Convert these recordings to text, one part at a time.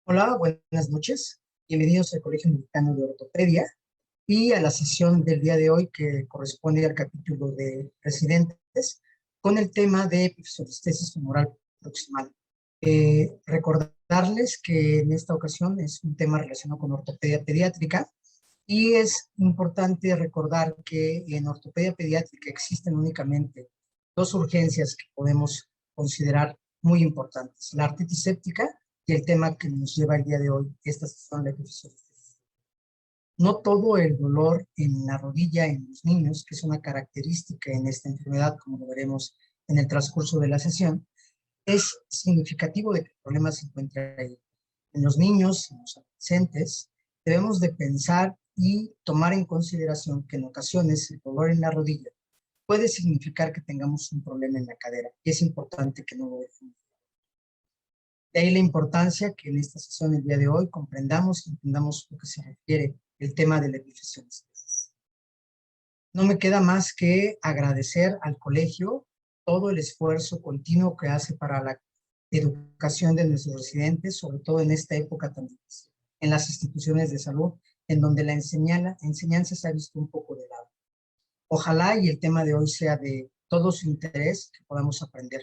Hola, buenas noches. Bienvenidos al Colegio Mexicano de Ortopedia y a la sesión del día de hoy que corresponde al capítulo de residentes con el tema de epifisiolistesis femoral proximal. Recordarles que en esta ocasión es un tema relacionado con ortopedia pediátrica y es importante recordar que en ortopedia pediátrica existen únicamente dos urgencias que podemos considerar muy importantes: la artritis séptica y el tema que nos lleva el día de hoy, esta sesión de epifisiolistesis. No todo el dolor en la rodilla en los niños, que es una característica en esta enfermedad, como lo veremos en el transcurso de la sesión, es significativo de que el problema se encuentre ahí. En los niños, en los adolescentes, debemos de pensar y tomar en consideración que en ocasiones el dolor en la rodilla puede significar que tengamos un problema en la cadera y es importante que no lo dejemos. De ahí la importancia que en esta sesión el día de hoy comprendamos y entendamos lo que se refiere el tema de la epifisiolistesis. No me queda más que agradecer al colegio todo el esfuerzo continuo que hace para la educación de nuestros residentes, sobre todo en esta época tan difícil, en las instituciones de salud, en donde la enseñanza se ha visto un poco de lado. Ojalá y el tema de hoy sea de todo su interés, que podamos aprender.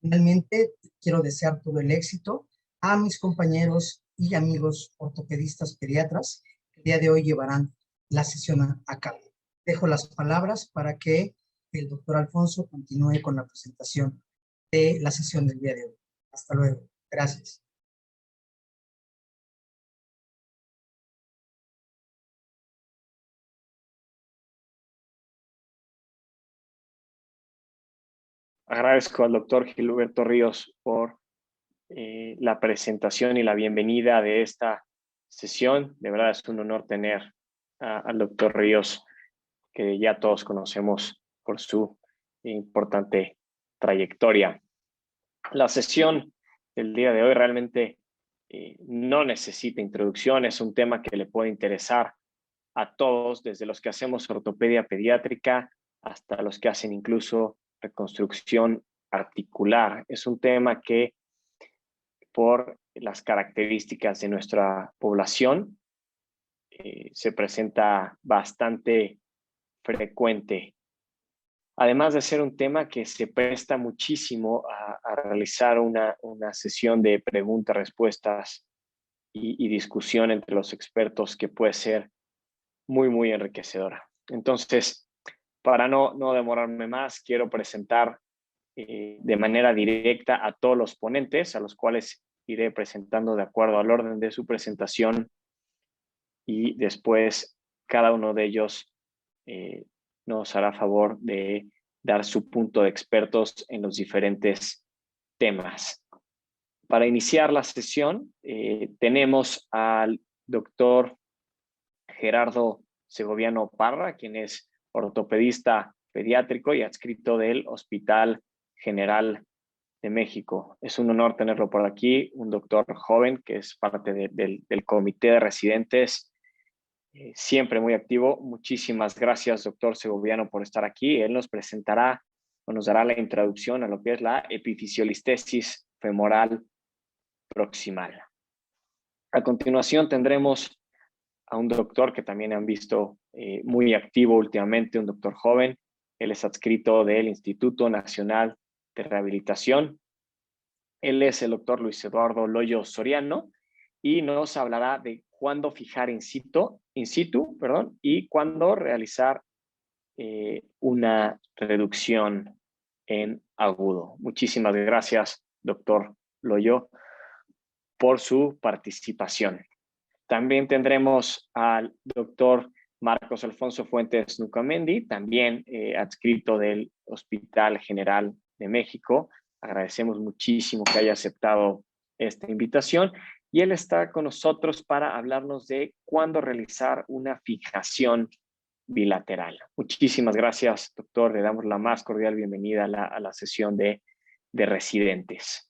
Finalmente, quiero desear todo el éxito a mis compañeros y amigos ortopedistas pediatras que el día de hoy llevarán la sesión a cabo. Dejo las palabras para que el doctor Alfonso continúe con la presentación de la sesión del día de hoy. Hasta luego. Gracias. Agradezco al doctor Gilberto Ríos por la presentación y la bienvenida de esta sesión. De verdad es un honor tener al doctor Ríos, que ya todos conocemos por su importante trayectoria. La sesión del día de hoy realmente no necesita introducción, es un tema que le puede interesar a todos, desde los que hacemos ortopedia pediátrica hasta los que hacen incluso reconstrucción articular. Es un tema que, por las características de nuestra población, se presenta bastante frecuente. Además de ser un tema que se presta muchísimo a realizar una sesión de preguntas-respuestas y discusión entre los expertos, que puede ser muy, muy enriquecedora. Entonces, para no demorarme más, quiero presentar de manera directa a todos los ponentes, a los cuales iré presentando de acuerdo al orden de su presentación, y después cada uno de ellos nos hará favor de dar su punto de expertos en los diferentes temas. Para iniciar la sesión, tenemos al doctor Gerardo Segoviano Parra, quien es ortopedista pediátrico y adscrito del Hospital General de México. Es un honor tenerlo por aquí, un doctor joven que es parte del comité de residentes, siempre muy activo. Muchísimas gracias, doctor Segoviano, por estar aquí. Él nos presentará o nos dará la introducción a lo que es la epifisiolistesis femoral proximal. A continuación tendremos a un doctor que también han visto muy activo últimamente, un doctor joven. Él es adscrito del Instituto Nacional de Rehabilitación. Él es el doctor Luis Eduardo Loyo Soriano y nos hablará de cuándo fijar in situ, y cuándo realizar una reducción en agudo. Muchísimas gracias, doctor Loyo, por su participación. También tendremos al doctor Marcos Alfonso Fuentes Nucamendi, también adscrito del Hospital General de México. Agradecemos muchísimo que haya aceptado esta invitación y él está con nosotros para hablarnos de cuándo realizar una fijación bilateral. Muchísimas gracias, doctor. Le damos la más cordial bienvenida a la sesión de residentes.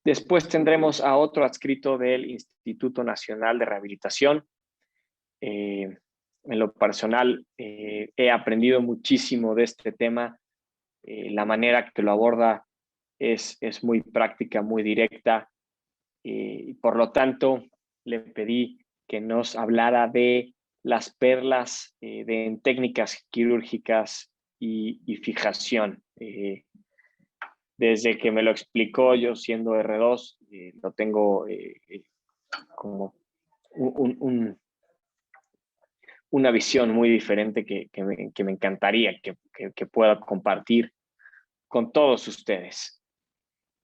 Después tendremos a otro adscrito del Instituto Nacional de Rehabilitación. En lo personal, he aprendido muchísimo de este tema. La manera que lo aborda es muy práctica, muy directa. y por lo tanto le pedí que nos hablara de las perlas en técnicas quirúrgicas y fijación. Desde que me lo explicó, yo siendo R2, lo tengo como una visión muy diferente que me encantaría que pueda compartir con todos ustedes.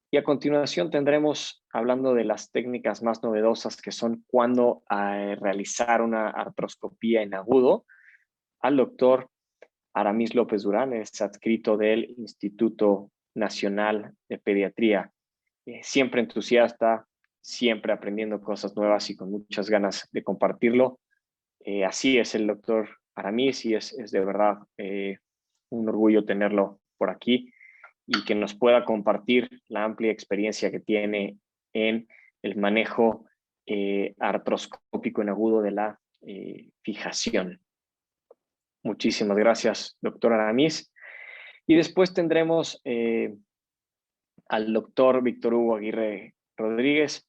Y a continuación tendremos, hablando de las técnicas más novedosas, que son cuando realizar una artroscopía en agudo, al doctor Aramis López Durán, es adscrito del Instituto Nacional de Pediatría. Siempre entusiasta, siempre aprendiendo cosas nuevas y con muchas ganas de compartirlo. Así es el doctor Aramis y es de verdad un orgullo tenerlo por aquí y que nos pueda compartir la amplia experiencia que tiene en el manejo artroscópico en agudo de la fijación. Muchísimas gracias, doctor Aramis. Y después tendremos al doctor Víctor Hugo Aguirre Rodríguez,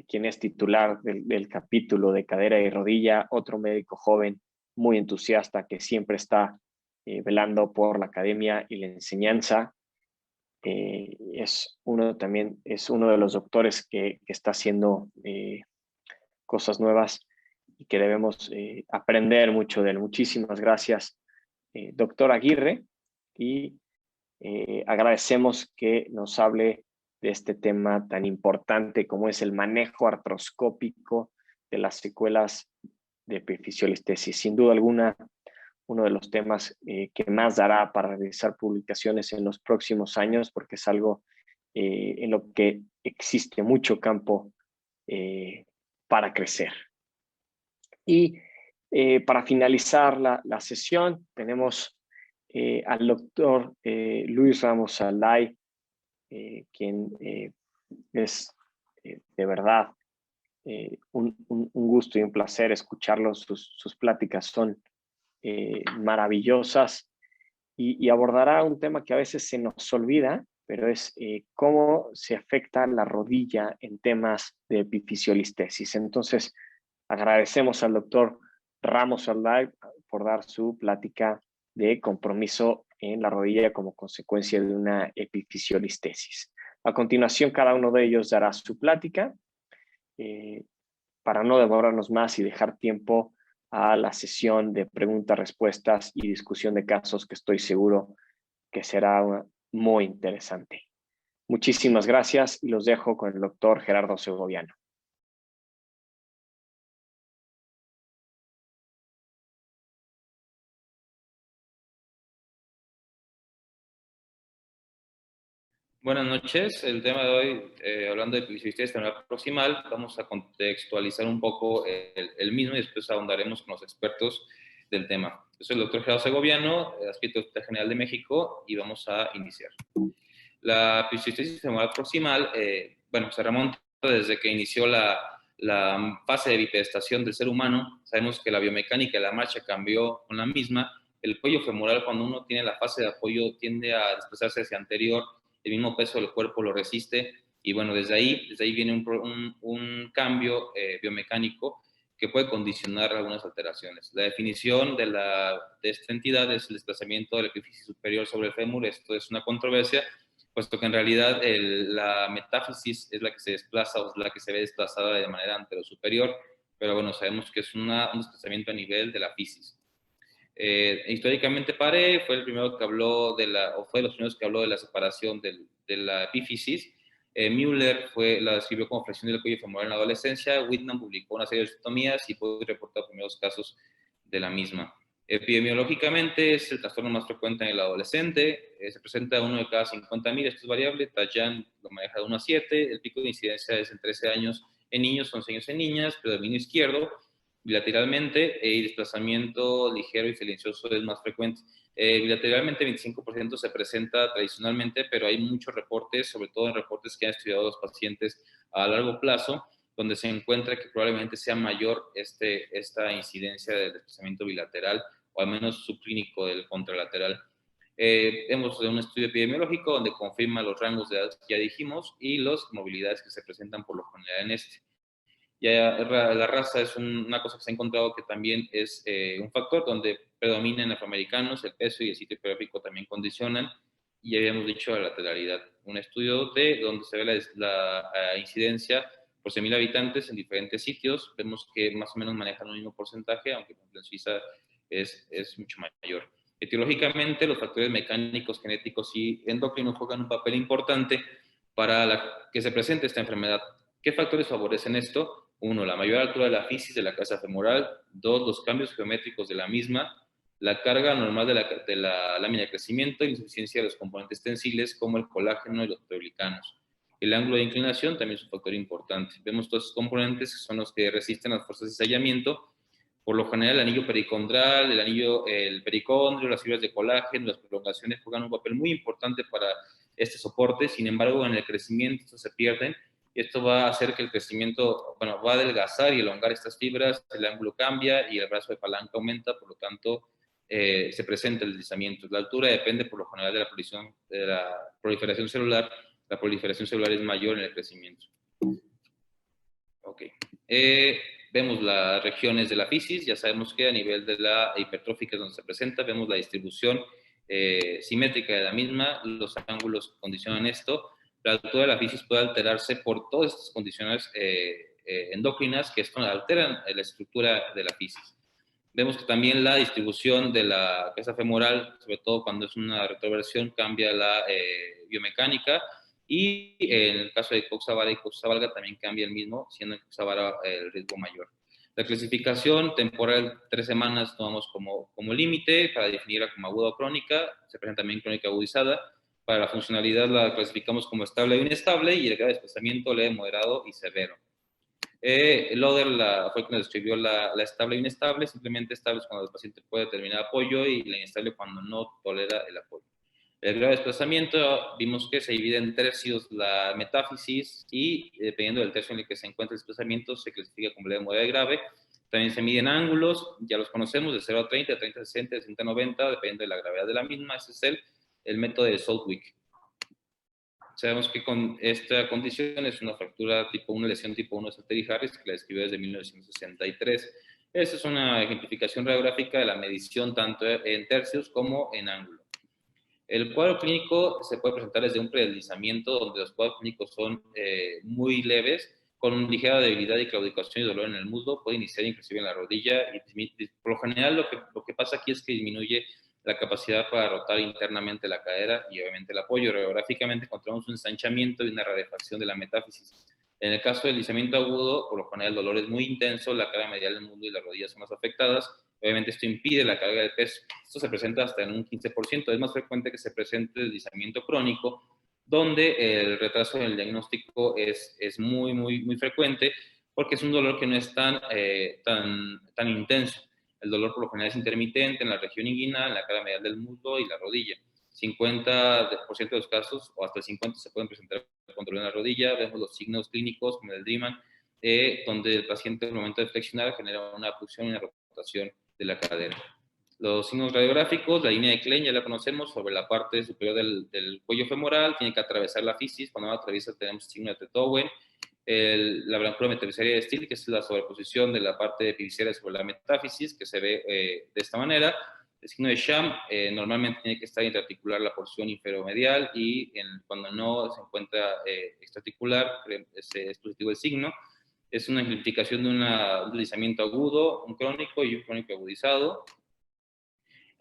quien es titular del capítulo de cadera y rodilla, otro médico joven muy entusiasta que siempre está velando por la academia y la enseñanza. Es uno de los doctores que está haciendo cosas nuevas y que debemos aprender mucho de él. Muchísimas gracias, doctor Aguirre, y agradecemos que nos hable de este tema tan importante como es el manejo artroscópico de las secuelas de epifisiolistesis. Sin duda alguna, uno de los temas que más dará para realizar publicaciones en los próximos años, porque es algo en lo que existe mucho campo para crecer. Y para finalizar la sesión, tenemos al doctor Luis Ramos Alday, quien es de verdad un gusto y un placer escucharlos. Sus pláticas son maravillosas y abordará un tema que a veces se nos olvida, pero es cómo se afecta la rodilla en temas de epifisiolistesis. Entonces, agradecemos al doctor Ramos Alday por dar su plática de compromiso en la rodilla como consecuencia de una epifisiolistesis. A continuación, cada uno de ellos dará su plática para no demorarnos más y dejar tiempo a la sesión de preguntas, respuestas y discusión de casos que estoy seguro que será muy interesante. Muchísimas gracias y los dejo con el doctor Gerardo Segoviano. Buenas noches. El tema de hoy, hablando de epifisiolistesis temporal proximal, vamos a contextualizar un poco el mismo y después ahondaremos con los expertos del tema. Yo soy el doctor Gerardo Segoviano, adscrito al Hospital General de México, y vamos a iniciar. La epifisiolistesis temporal proximal, se remonta desde que inició la fase de bipedestación del ser humano. Sabemos que la biomecánica de la marcha cambió con la misma. El cuello femoral, cuando uno tiene la fase de apoyo, tiende a desplazarse hacia anterior. El mismo peso del cuerpo lo resiste, y bueno, desde ahí viene un cambio biomecánico que puede condicionar algunas alteraciones. La definición de esta entidad es el desplazamiento de la epífisis superior sobre el fémur. Esto es una controversia, puesto que en realidad la metáfisis es la que se desplaza o es la que se ve desplazada de manera anterosuperior, pero bueno, sabemos que es un desplazamiento a nivel de la fisis. Históricamente Paré fue el primero que habló fue de los primeros que habló de la separación de la epífisis. Müller la describió como flexión del cuello femoral en la adolescencia. Whitman publicó una serie de osteotomías y pudo reportar primeros casos de la misma. Epidemiológicamente es el trastorno más frecuente en el adolescente. Se presenta 1 de cada 50,000. Esto es variable. Tajan lo maneja de 1 a 7. El pico de incidencia es en 13 años en niños, 11 años en niñas, predominio izquierdo. Bilateralmente, y desplazamiento ligero y silencioso es más frecuente. Bilateralmente 25% se presenta tradicionalmente, pero hay muchos reportes, sobre todo en reportes que han estudiado los pacientes a largo plazo, donde se encuentra que probablemente sea mayor esta incidencia del desplazamiento bilateral, o al menos subclínico del contralateral. Hemos de un estudio epidemiológico donde confirma los rangos de edad que ya dijimos y las movilidades que se presentan por lo general en este. Ya la raza es una cosa que se ha encontrado que también es un factor donde predominan afroamericanos, el peso y el sitio geográfico también condicionan, y ya habíamos dicho la lateralidad. Un estudio de donde se ve la incidencia por 100.000 habitantes en diferentes sitios, vemos que más o menos manejan un mismo porcentaje, aunque en Suiza es mucho mayor. Etiológicamente, los factores mecánicos, genéticos y endocrinos juegan un papel importante para que se presente esta enfermedad. ¿Qué factores favorecen esto? 1, la mayor altura de la fisis de la casa femoral. 2, los cambios geométricos de la misma. La carga normal de la lámina de crecimiento y la insuficiencia de los componentes tensiles como el colágeno y los proteoglicanos. El ángulo de inclinación también es un factor importante. Vemos todos estos componentes que son los que resisten las fuerzas de ensayamiento. Por lo general, el anillo pericondral, el pericondrio, las fibras de colágeno, las prolongaciones juegan un papel muy importante para este soporte. Sin embargo, en el crecimiento estos se pierden. Esto va a hacer que el crecimiento, va a adelgazar y elongar estas fibras, el ángulo cambia y el brazo de palanca aumenta, por lo tanto, se presenta el deslizamiento. La altura depende por lo general de la proliferación celular. La proliferación celular es mayor en el crecimiento. Ok. Vemos las regiones de la fisis, ya sabemos que a nivel de la hipertrófica es donde se presenta, vemos la distribución simétrica de la misma, los ángulos condicionan esto. La altura de la fisis puede alterarse por todas estas condiciones endócrinas que esto alteran la estructura de la fisis. Vemos que también la distribución de la cabeza femoral, sobre todo cuando es una retroversión, cambia la biomecánica, y en el caso de coxa vara y coxa valga también cambia el mismo, siendo en coxa vara el riesgo mayor. La clasificación temporal, 3 semanas tomamos como límite para definirla como aguda o crónica, se presenta también crónica agudizada. Para la funcionalidad la clasificamos como estable o inestable, y el grado de desplazamiento leve, moderado y severo. Loder fue quien describió la estable e inestable. Simplemente estable es cuando el paciente puede terminar apoyo, y la inestable cuando no tolera el apoyo. El grado de desplazamiento, vimos que se divide en tercios la metáfisis, y dependiendo del tercio en el que se encuentra el desplazamiento, se clasifica como leve, moderado y grave. También se miden ángulos, ya los conocemos, de 0 a 30, de 30 a 60, de 60 a 90, dependiendo de la gravedad de la misma. Ese es el método de Southwick. Sabemos que con esta condición es una fractura tipo 1, lesión tipo 1 de Salter y Harris, que la describió desde 1963. Esta es una ejemplificación radiográfica de la medición tanto en tercios como en ángulo. El cuadro clínico se puede presentar desde un predeslizamiento, donde los cuadros clínicos son muy leves, con ligera debilidad y claudicación y dolor en el muslo. Puede iniciar inclusive en la rodilla, y por lo general lo que pasa aquí es que disminuye la capacidad para rotar internamente la cadera y obviamente el apoyo. Radiográficamente encontramos un ensanchamiento y una rarefacción de la metáfisis. En el caso del deslizamiento agudo, por lo general el dolor es muy intenso, la cara medial del muslo y las rodillas son más afectadas. Obviamente esto impide la carga del peso. Esto se presenta hasta en un 15%. Es más frecuente que se presente el deslizamiento crónico, donde el retraso en el diagnóstico es muy, muy, muy frecuente, porque es un dolor que no es tan intenso. El dolor por lo general es intermitente en la región inguinal, en la cara medial del muslo y la rodilla. 50% de los casos, o hasta el 50%, se pueden presentar con dolor en la rodilla. Vemos los signos clínicos como el Dreaman, donde el paciente al momento de flexionar genera una abducción y una rotación de la cadera. Los signos radiográficos, la línea de Klein ya la conocemos, sobre la parte superior del cuello femoral, tiene que atravesar la fisis. Cuando la atraviesa tenemos el signo de Tetowen. La blancura metafisaria de Steele, que es la sobreposición de la parte epifisiaria sobre la metáfisis, que se ve de esta manera. El signo de Sham normalmente tiene que estar intraarticular la porción inferomedial, y cuando no se encuentra extraarticular es positivo el signo. Es una ejemplificación de un deslizamiento agudo, un crónico y un crónico agudizado.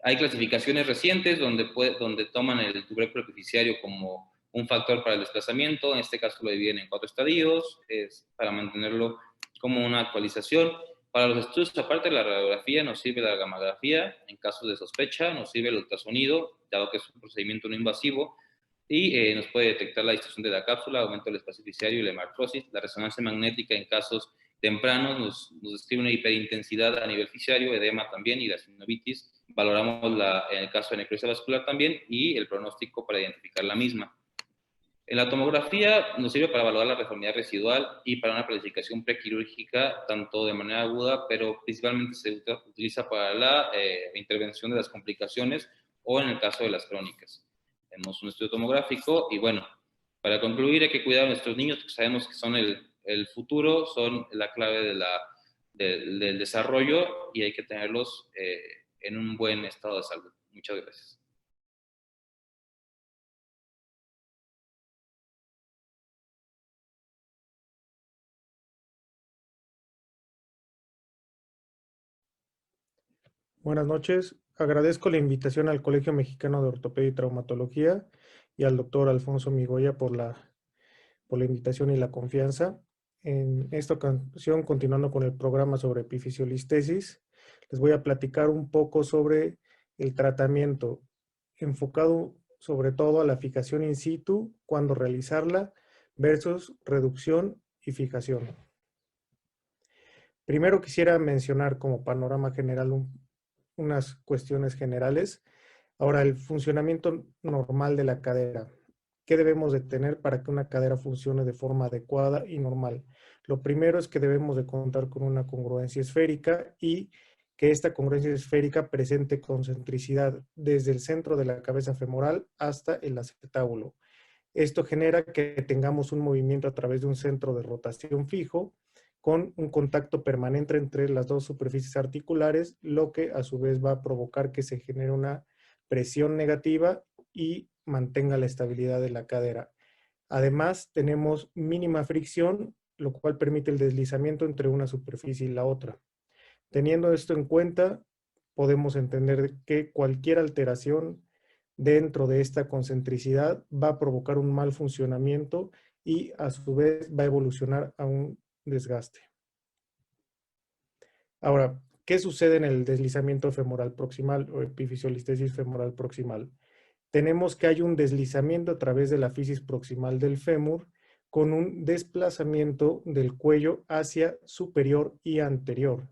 Hay clasificaciones recientes donde toman el tubérculo epifisiario como un factor para el desplazamiento. En este caso lo dividen en 4 estadios, para mantenerlo como una actualización. Para los estudios, aparte de la radiografía, nos sirve la gamografía. En casos de sospecha, nos sirve el ultrasonido, dado que es un procedimiento no invasivo, y nos puede detectar la distorsión de la cápsula, aumento del espacio epifisiario y la hemartrosis. La resonancia magnética en casos tempranos nos describe una hiperintensidad a nivel fisiario, edema también, y la sinovitis. Valoramos en el caso de necrosis vascular también, y el pronóstico para identificar la misma. En la tomografía nos sirve para evaluar la deformidad residual y para una planificación prequirúrgica, tanto de manera aguda, pero principalmente se utiliza para la intervención de las complicaciones o en el caso de las crónicas. Tenemos un estudio tomográfico y bueno, para concluir hay que cuidar a nuestros niños porque sabemos que son el futuro, son la clave del desarrollo y hay que tenerlos en un buen estado de salud. Muchas gracias. Buenas noches. Agradezco la invitación al Colegio Mexicano de Ortopedia y Traumatología y al doctor Alfonso Migoya por la invitación y la confianza. En esta ocasión, continuando con el programa sobre epifisiolistesis, les voy a platicar un poco sobre el tratamiento, enfocado sobre todo a la fijación in situ, cuándo realizarla, versus reducción y fijación. Primero quisiera mencionar como panorama general unas cuestiones generales. Ahora, el funcionamiento normal de la cadera. ¿Qué debemos de tener para que una cadera funcione de forma adecuada y normal? Lo primero es que debemos de contar con una congruencia esférica y que esta congruencia esférica presente concentricidad desde el centro de la cabeza femoral hasta el acetábulo. Esto genera que tengamos un movimiento a través de un centro de rotación fijo con un contacto permanente entre las dos superficies articulares, lo que a su vez va a provocar que se genere una presión negativa y mantenga la estabilidad de la cadera. Además, tenemos mínima fricción, lo cual permite el deslizamiento entre una superficie y la otra. Teniendo esto en cuenta, podemos entender que cualquier alteración dentro de esta concentricidad va a provocar un mal funcionamiento y a su vez va a evolucionar a un desgaste. Ahora, ¿qué sucede en el deslizamiento femoral proximal o epifisiolistesis femoral proximal? Tenemos que hay un deslizamiento a través de la fisis proximal del fémur con un desplazamiento del cuello hacia superior y anterior.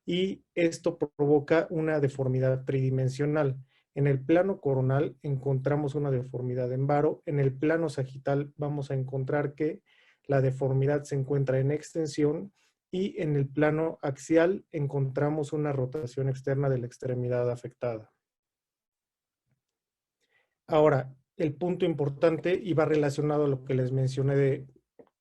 Y esto provoca una deformidad tridimensional. En el plano coronal encontramos una deformidad en varo. En el plano sagital vamos a encontrar que la deformidad se encuentra en extensión y en el plano axial encontramos una rotación externa de la extremidad afectada. Ahora, el punto importante y va relacionado a lo que les mencioné de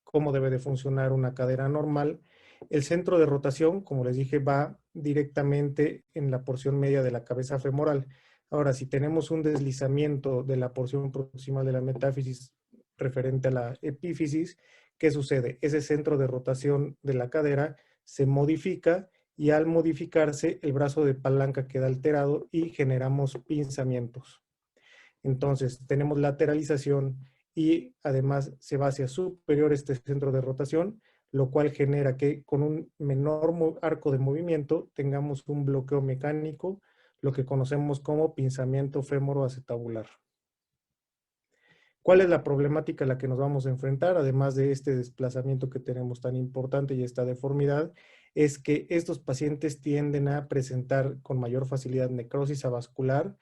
cómo debe de funcionar una cadera normal. El centro de rotación, como les dije, va directamente en la porción media de la cabeza femoral. Ahora, si tenemos un deslizamiento de la porción proximal de la metáfisis referente a la epífisis, ¿qué sucede? Ese centro de rotación de la cadera se modifica y al modificarse el brazo de palanca queda alterado y generamos pinzamientos. Entonces, tenemos lateralización y además se va hacia superior este centro de rotación, lo cual genera que con un menor arco de movimiento tengamos un bloqueo mecánico, lo que conocemos como pinzamiento fémoro-acetabular. ¿Cuál es la problemática a la que nos vamos a enfrentar? Además de este desplazamiento que tenemos tan importante y esta deformidad, es que estos pacientes tienden a presentar con mayor facilidad necrosis avascular.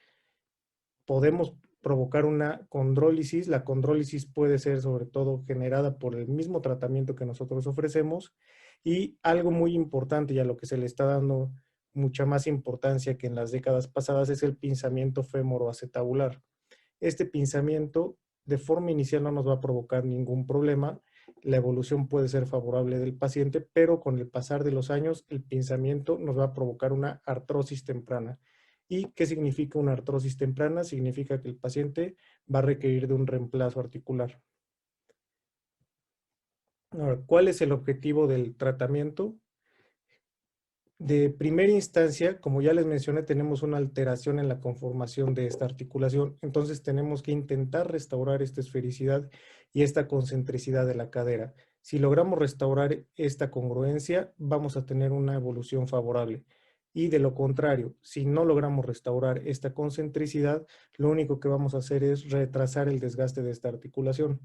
Podemos provocar una condrólisis. La condrólisis puede ser sobre todo generada por el mismo tratamiento que nosotros ofrecemos y algo muy importante y a lo que se le está dando mucha más importancia que en las décadas pasadas es el pinzamiento fémoro-acetabular. Este pinzamiento de forma inicial no nos va a provocar ningún problema, la evolución puede ser favorable del paciente, pero con el pasar de los años el pinzamiento nos va a provocar una artrosis temprana. ¿Y qué significa una artrosis temprana? Significa que el paciente va a requerir de un reemplazo articular. Ahora, ¿cuál es el objetivo del tratamiento? De primera instancia, como ya les mencioné, tenemos una alteración en la conformación de esta articulación. Entonces tenemos que intentar restaurar esta esfericidad y esta concentricidad de la cadera. Si logramos restaurar esta congruencia, vamos a tener una evolución favorable. Y de lo contrario, si no logramos restaurar esta concentricidad, lo único que vamos a hacer es retrasar el desgaste de esta articulación.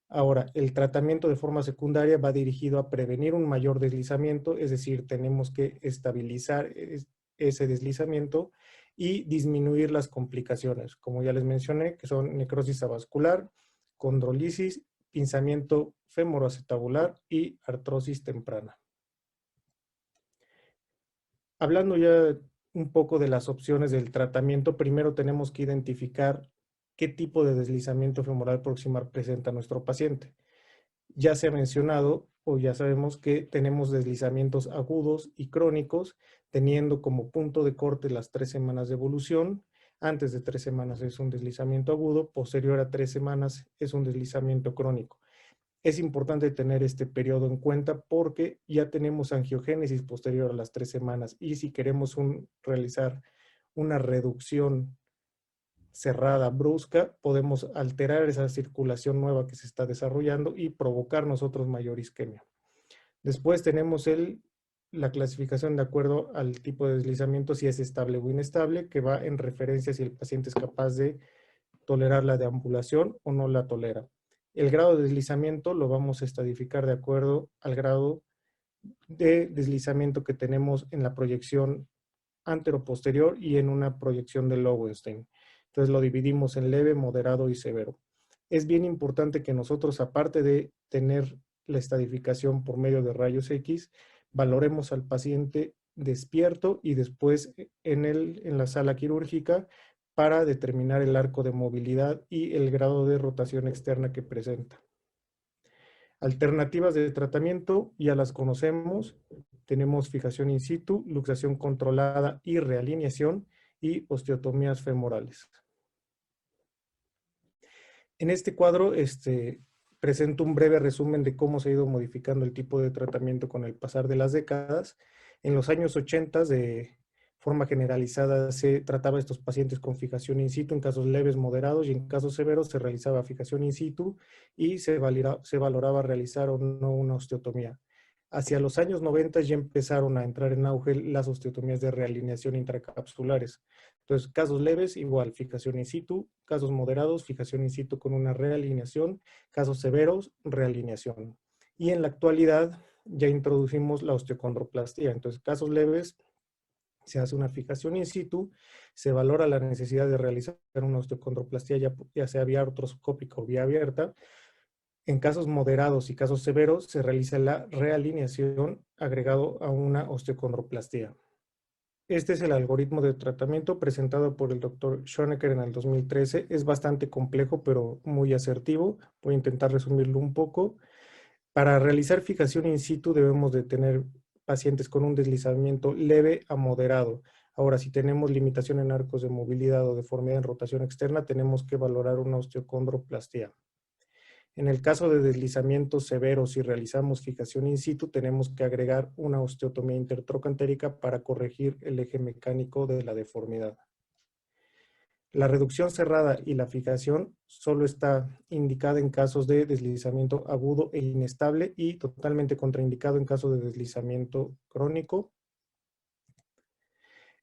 Ahora, el tratamiento de forma secundaria va dirigido a prevenir un mayor deslizamiento, es decir, tenemos que estabilizar ese deslizamiento y disminuir las complicaciones, como ya les mencioné, que son necrosis avascular, condrolisis, pinzamiento femoroacetabular y artrosis temprana. Hablando ya un poco de las opciones del tratamiento, primero tenemos que identificar qué tipo de deslizamiento femoral proximal presenta nuestro paciente. Ya se ha mencionado o ya sabemos que tenemos deslizamientos agudos y crónicos, teniendo como punto de corte las 3 semanas de evolución. Antes de 3 semanas es un deslizamiento agudo, posterior a 3 semanas es un deslizamiento crónico. Es importante tener este periodo en cuenta porque ya tenemos angiogénesis posterior a las 3 semanas y si queremos realizar una reducción cerrada, brusca, podemos alterar esa circulación nueva que se está desarrollando y provocar nosotros mayor isquemia. Después tenemos la clasificación de acuerdo al tipo de deslizamiento, si es estable o inestable, que va en referencia si el paciente es capaz de tolerar la deambulación o no la tolera. El grado de deslizamiento lo vamos a estadificar de acuerdo al grado de deslizamiento que tenemos en la proyección antero-posterior y en una proyección de Lowenstein. Entonces lo dividimos en leve, moderado y severo. Es bien importante que nosotros, aparte de tener la estadificación por medio de rayos X, valoremos al paciente despierto y después en la sala quirúrgica para determinar el arco de movilidad y el grado de rotación externa que presenta. Alternativas de tratamiento ya las conocemos. Tenemos fijación in situ, luxación controlada y realineación y osteotomías femorales. En este cuadro presento un breve resumen de cómo se ha ido modificando el tipo de tratamiento con el pasar de las décadas. En los años 80, de forma generalizada, se trataba a estos pacientes con fijación in situ en casos leves, moderados, y en casos severos se realizaba fijación in situ y se valoraba realizar o no una osteotomía. Hacia los años 90 ya empezaron a entrar en auge las osteotomías de realineación intracapsulares. Entonces, casos leves, igual, fijación in situ; casos moderados, fijación in situ con una realineación; casos severos, realineación. Y en la actualidad ya introducimos la osteocondroplastía. Entonces, casos leves, se hace una fijación in situ, se valora la necesidad de realizar una osteocondroplastía ya sea vía artroscópica o vía abierta. En casos moderados y casos severos se realiza la realineación agregado a una osteocondroplastía. Este es el algoritmo de tratamiento presentado por el Dr. Schoenecker en el 2013. Es bastante complejo, pero muy asertivo. Voy a intentar resumirlo un poco. Para realizar fijación in situ debemos de tener pacientes con un deslizamiento leve a moderado. Ahora, si tenemos limitación en arcos de movilidad o deformidad en rotación externa, tenemos que valorar una osteocondroplastía. En el caso de deslizamientos severos, si realizamos fijación in situ, tenemos que agregar una osteotomía intertrocantérica para corregir el eje mecánico de la deformidad. La reducción cerrada y la fijación solo está indicada en casos de deslizamiento agudo e inestable y totalmente contraindicado en caso de deslizamiento crónico.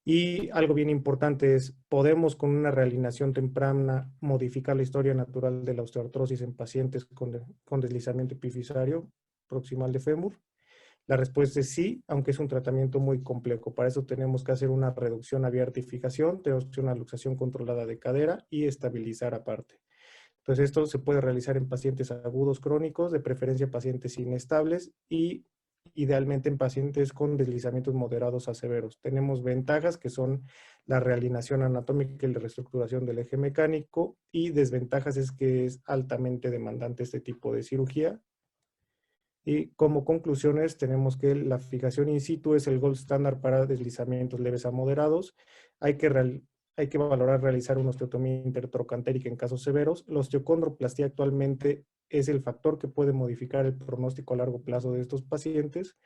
Y algo bien importante es, podemos con una realineación temprana modificar la historia natural de la osteoartrosis en pacientes con deslizamiento epifisario proximal de fémur. La respuesta es sí, aunque es un tratamiento muy complejo. Para eso tenemos que hacer una reducción abierta y fijación, tenemos que hacer una luxación controlada de cadera y estabilizar aparte. Entonces esto se puede realizar en pacientes agudos crónicos, de preferencia pacientes inestables y idealmente en pacientes con deslizamientos moderados a severos. Tenemos ventajas que son la realineación anatómica y la reestructuración del eje mecánico, y desventajas es que es altamente demandante este tipo de cirugía. Y como conclusiones tenemos que la fijación in situ es el gold standard para deslizamientos leves a moderados. Hay que valorar realizar una osteotomía intertrocantérica en casos severos. La osteocondroplastía actualmente es el factor que puede modificar el pronóstico a largo plazo de estos pacientes,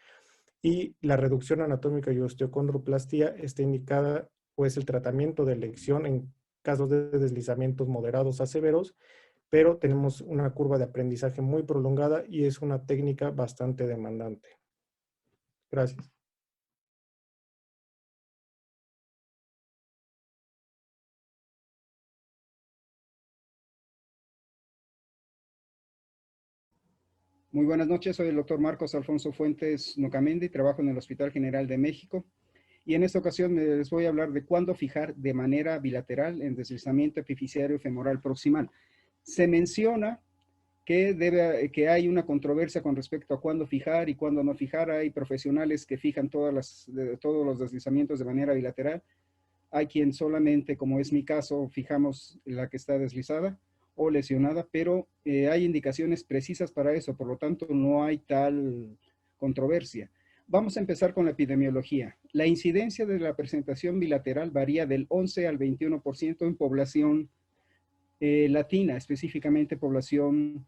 y la reducción anatómica y osteocondroplastía está indicada, o es el tratamiento de elección en casos de deslizamientos moderados a severos, pero tenemos una curva de aprendizaje muy prolongada y es una técnica bastante demandante. Gracias. Muy buenas noches, soy el doctor Marcos Alfonso Fuentes Nocamendi, trabajo en el Hospital General de México, y en esta ocasión les voy a hablar de cuándo fijar de manera bilateral en deslizamiento epifisiario femoral proximal. Se menciona que hay una controversia con respecto a cuándo fijar y cuándo no fijar. Hay profesionales que fijan todos los deslizamientos de manera bilateral. Hay quien solamente, como es mi caso, fijamos la que está deslizada o lesionada, pero hay indicaciones precisas para eso, por lo tanto no hay tal controversia. Vamos a empezar con la epidemiología. La incidencia de la presentación bilateral varía del 11 al 21% en población latina, específicamente población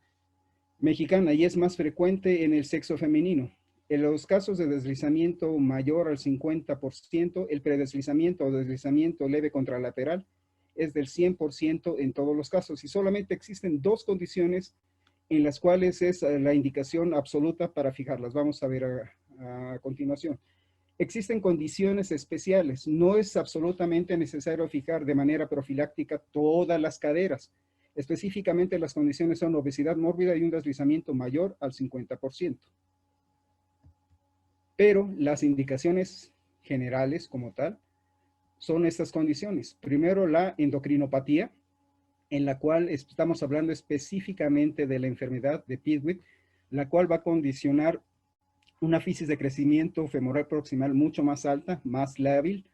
mexicana, y es más frecuente en el sexo femenino. En los casos de deslizamiento mayor al 50%, el predeslizamiento o deslizamiento leve contralateral es del 100% en todos los casos, y solamente existen dos condiciones en las cuales es la indicación absoluta para fijarlas. Vamos a ver a continuación. Existen condiciones especiales. No es absolutamente necesario fijar de manera profiláctica todas las caderas. Específicamente las condiciones son obesidad mórbida y un deslizamiento mayor al 50%. Pero las indicaciones generales como tal son estas condiciones. Primero, la endocrinopatía, en la cual estamos hablando específicamente de la enfermedad de Pidgeot, la cual va a condicionar una fisis de crecimiento femoral proximal mucho más alta, más lábil,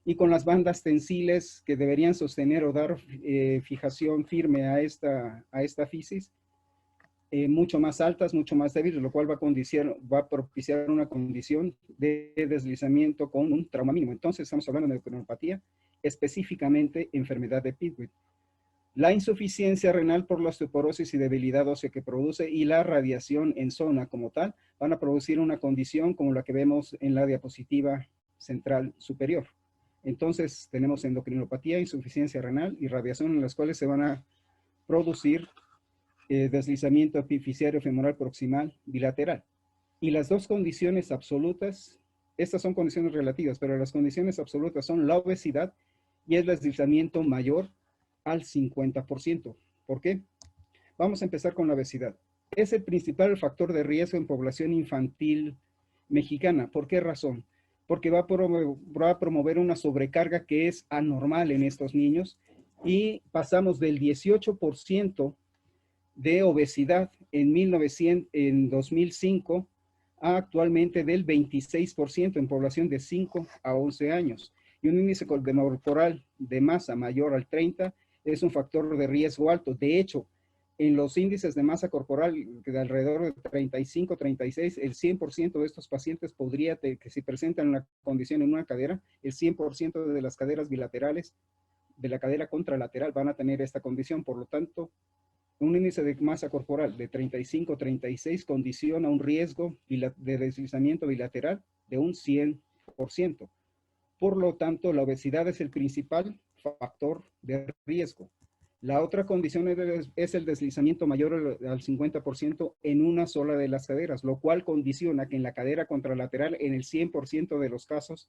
y con las bandas tensiles que deberían sostener o dar fijación firme a esta fisis, mucho más altas, mucho más débiles, lo cual va a propiciar una condición de deslizamiento con un trauma mínimo. Entonces estamos hablando de endocrinopatía, específicamente enfermedad de Pidgeot. La insuficiencia renal por la osteoporosis y debilidad ósea que produce y la radiación en zona como tal van a producir una condición como la que vemos en la diapositiva central superior. Entonces tenemos endocrinopatía, insuficiencia renal y radiación, en las cuales se van a producir deslizamiento epifisiario femoral proximal bilateral. Y las dos condiciones absolutas, estas son condiciones relativas, pero las condiciones absolutas son la obesidad y el deslizamiento mayor al 50%. ¿Por qué? Vamos a empezar con la obesidad. Es el principal factor de riesgo en población infantil mexicana. ¿Por qué razón? Porque va a promover una sobrecarga que es anormal en estos niños, y pasamos del 18% de obesidad en 2005 a actualmente del 26% en población de 5 a 11 años. Y un índice corporal de masa mayor al 30 es un factor de riesgo alto. De hecho, en los índices de masa corporal de alrededor de 35, 36, el 100% de estos pacientes podría, que si presentan una condición en una cadera, el 100% de las caderas bilaterales, de la cadera contralateral, van a tener esta condición. Por lo tanto, un índice de masa corporal de 35, 36 condiciona un riesgo de deslizamiento bilateral de un 100%. Por lo tanto, la obesidad es el principal factor de riesgo. La otra condición es el deslizamiento mayor al 50% en una sola de las caderas, lo cual condiciona que en la cadera contralateral, en el 100% de los casos,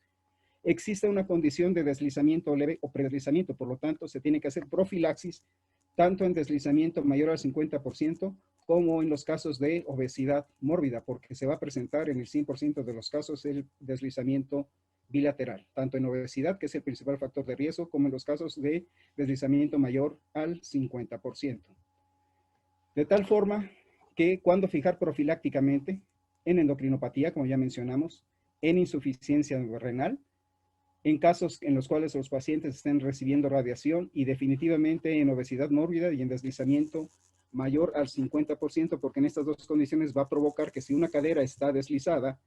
existe una condición de deslizamiento leve o predeslizamiento. Por lo tanto, se tiene que hacer profilaxis tanto en deslizamiento mayor al 50% como en los casos de obesidad mórbida, porque se va a presentar en el 100% de los casos el deslizamiento bilateral, tanto en obesidad, que es el principal factor de riesgo, como en los casos de deslizamiento mayor al 50%. De tal forma que cuando fijar profilácticamente en endocrinopatía, como ya mencionamos, en insuficiencia renal, en casos en los cuales los pacientes estén recibiendo radiación, y definitivamente en obesidad mórbida y en deslizamiento mayor al 50%, porque en estas dos condiciones va a provocar que si una cadera está deslizada,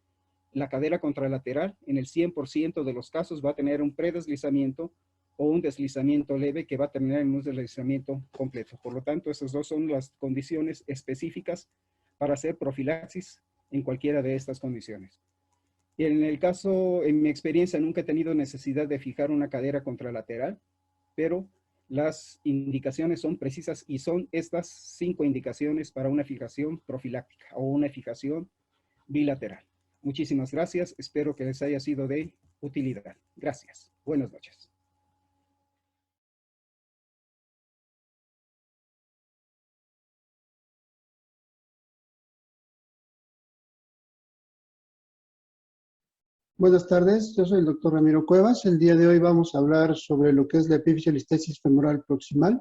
la cadera contralateral en el 100% de los casos va a tener un predeslizamiento o un deslizamiento leve que va a terminar en un deslizamiento completo. Por lo tanto, esas dos son las condiciones específicas para hacer profilaxis en cualquiera de estas condiciones. En el caso, en mi experiencia, nunca he tenido necesidad de fijar una cadera contralateral, pero las indicaciones son precisas y son estas 5 indicaciones para una fijación profiláctica o una fijación bilateral. Muchísimas gracias. Espero que les haya sido de utilidad. Gracias. Buenas noches. Buenas tardes, yo soy el doctor Ramiro Cuevas. El día de hoy vamos a hablar sobre lo que es la epifisiolistesis femoral proximal.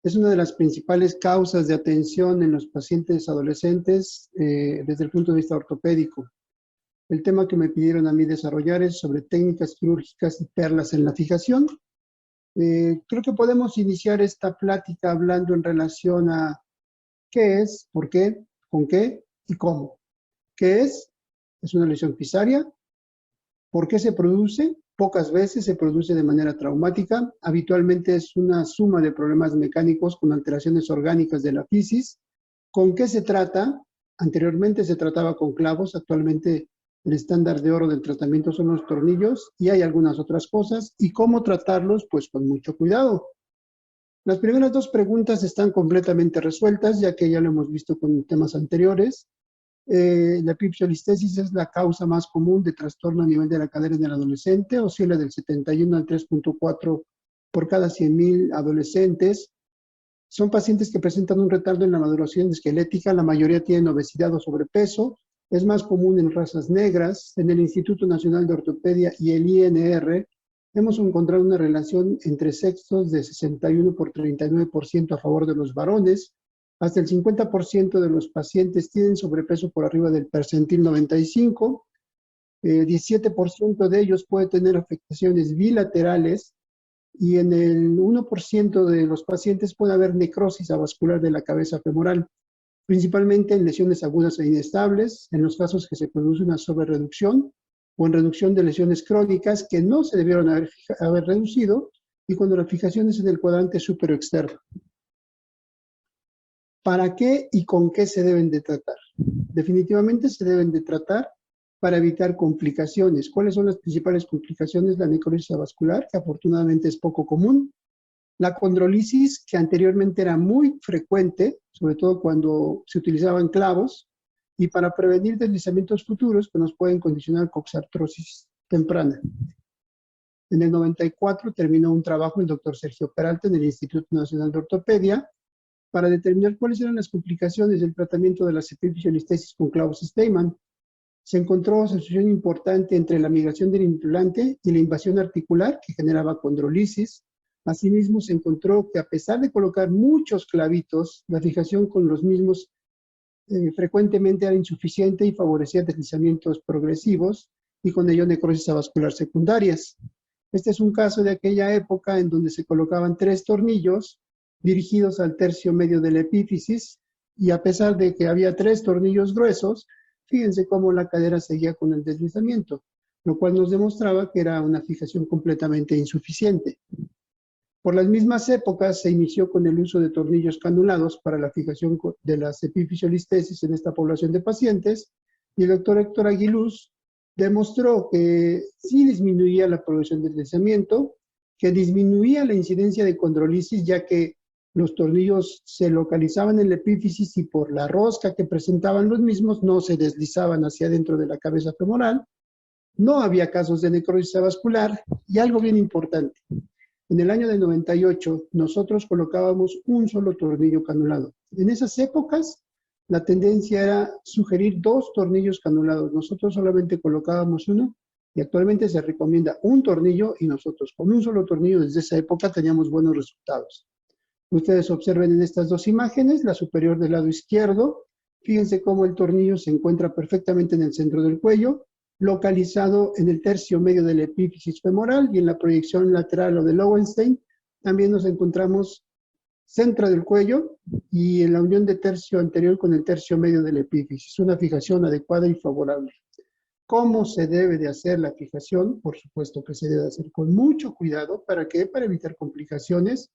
Es una de las principales causas de atención en los pacientes adolescentes desde el punto de vista ortopédico. El tema que me pidieron a mí desarrollar es sobre técnicas quirúrgicas y perlas en la fijación. Creo que podemos iniciar esta plática hablando en relación a qué es, por qué, con qué y cómo. ¿Qué es? Es una lesión fisaria. ¿Por qué se produce? Pocas veces se produce de manera traumática. Habitualmente es una suma de problemas mecánicos con alteraciones orgánicas de la fisis. ¿Con qué se trata? Anteriormente se trataba con clavos. Actualmente el estándar de oro del tratamiento son los tornillos y hay algunas otras cosas. ¿Y cómo tratarlos? Pues con mucho cuidado. Las primeras dos preguntas están completamente resueltas, ya que ya lo hemos visto con temas anteriores. La epipsiolistesis es la causa más común de trastorno a nivel de la cadera en el adolescente, oscila del 71 al 3.4 por cada 100.000 adolescentes. Son pacientes que presentan un retardo en la maduración esquelética, la mayoría tienen obesidad o sobrepeso, es más común en razas negras. En el Instituto Nacional de Ortopedia y el INR hemos encontrado una relación entre sexos de 61 por 39% a favor de los varones. Hasta el 50% de los pacientes tienen sobrepeso por arriba del percentil 95. 17% de ellos puede tener afectaciones bilaterales y en el 1% de los pacientes puede haber necrosis avascular de la cabeza femoral, principalmente en lesiones agudas e inestables, en los casos que se produce una sobrereducción o en reducción de lesiones crónicas que no se debieron haber reducido y cuando la fijación es en el cuadrante superoexterno. ¿Para qué y con qué se deben de tratar? Definitivamente se deben de tratar para evitar complicaciones. ¿Cuáles son las principales complicaciones? La necrosis avascular, que afortunadamente es poco común. La condrolisis, que anteriormente era muy frecuente, sobre todo cuando se utilizaban clavos, y para prevenir deslizamientos futuros que nos pueden condicionar coxartrosis temprana. En el 94 terminó un trabajo el doctor Sergio Peralta en el Instituto Nacional de Ortopedia para determinar cuáles eran las complicaciones del tratamiento de la epipsiolistesis con clavos Steinmann. Se encontró asociación importante entre la migración del implante y la invasión articular que generaba condrolisis. Asimismo, se encontró que a pesar de colocar muchos clavitos, la fijación con los mismos frecuentemente era insuficiente y favorecía deslizamientos progresivos y con ello necrosis avascular secundarias. Este es un caso de aquella época en donde se colocaban 3 tornillos dirigidos al tercio medio de la epífisis y a pesar de que había 3 tornillos gruesos, fíjense cómo la cadera seguía con el deslizamiento, lo cual nos demostraba que era una fijación completamente insuficiente. Por las mismas épocas se inició con el uso de tornillos canulados para la fijación de las epipsiolistesis en esta población de pacientes y el doctor Héctor Aguiluz demostró que sí disminuía la progresión del deslizamiento, que disminuía la incidencia de condrolisis ya que los tornillos se localizaban en la epífisis y por la rosca que presentaban los mismos no se deslizaban hacia adentro de la cabeza femoral. No había casos de necrosis avascular y algo bien importante. En el año del 98 nosotros colocábamos un solo tornillo canulado. En esas épocas la tendencia era sugerir 2 tornillos canulados. Nosotros solamente colocábamos uno y actualmente se recomienda un tornillo y nosotros con un solo tornillo desde esa época teníamos buenos resultados. Ustedes observen en estas 2 imágenes, la superior del lado izquierdo, fíjense cómo el tornillo se encuentra perfectamente en el centro del cuello, localizado en el tercio medio de la epífisis femoral y en la proyección lateral o de Lowenstein, también nos encontramos centro del cuello y en la unión de tercio anterior con el tercio medio de la epífisis, una fijación adecuada y favorable. ¿Cómo se debe de hacer la fijación? Por supuesto que se debe hacer con mucho cuidado. ¿Para qué? Para evitar complicaciones.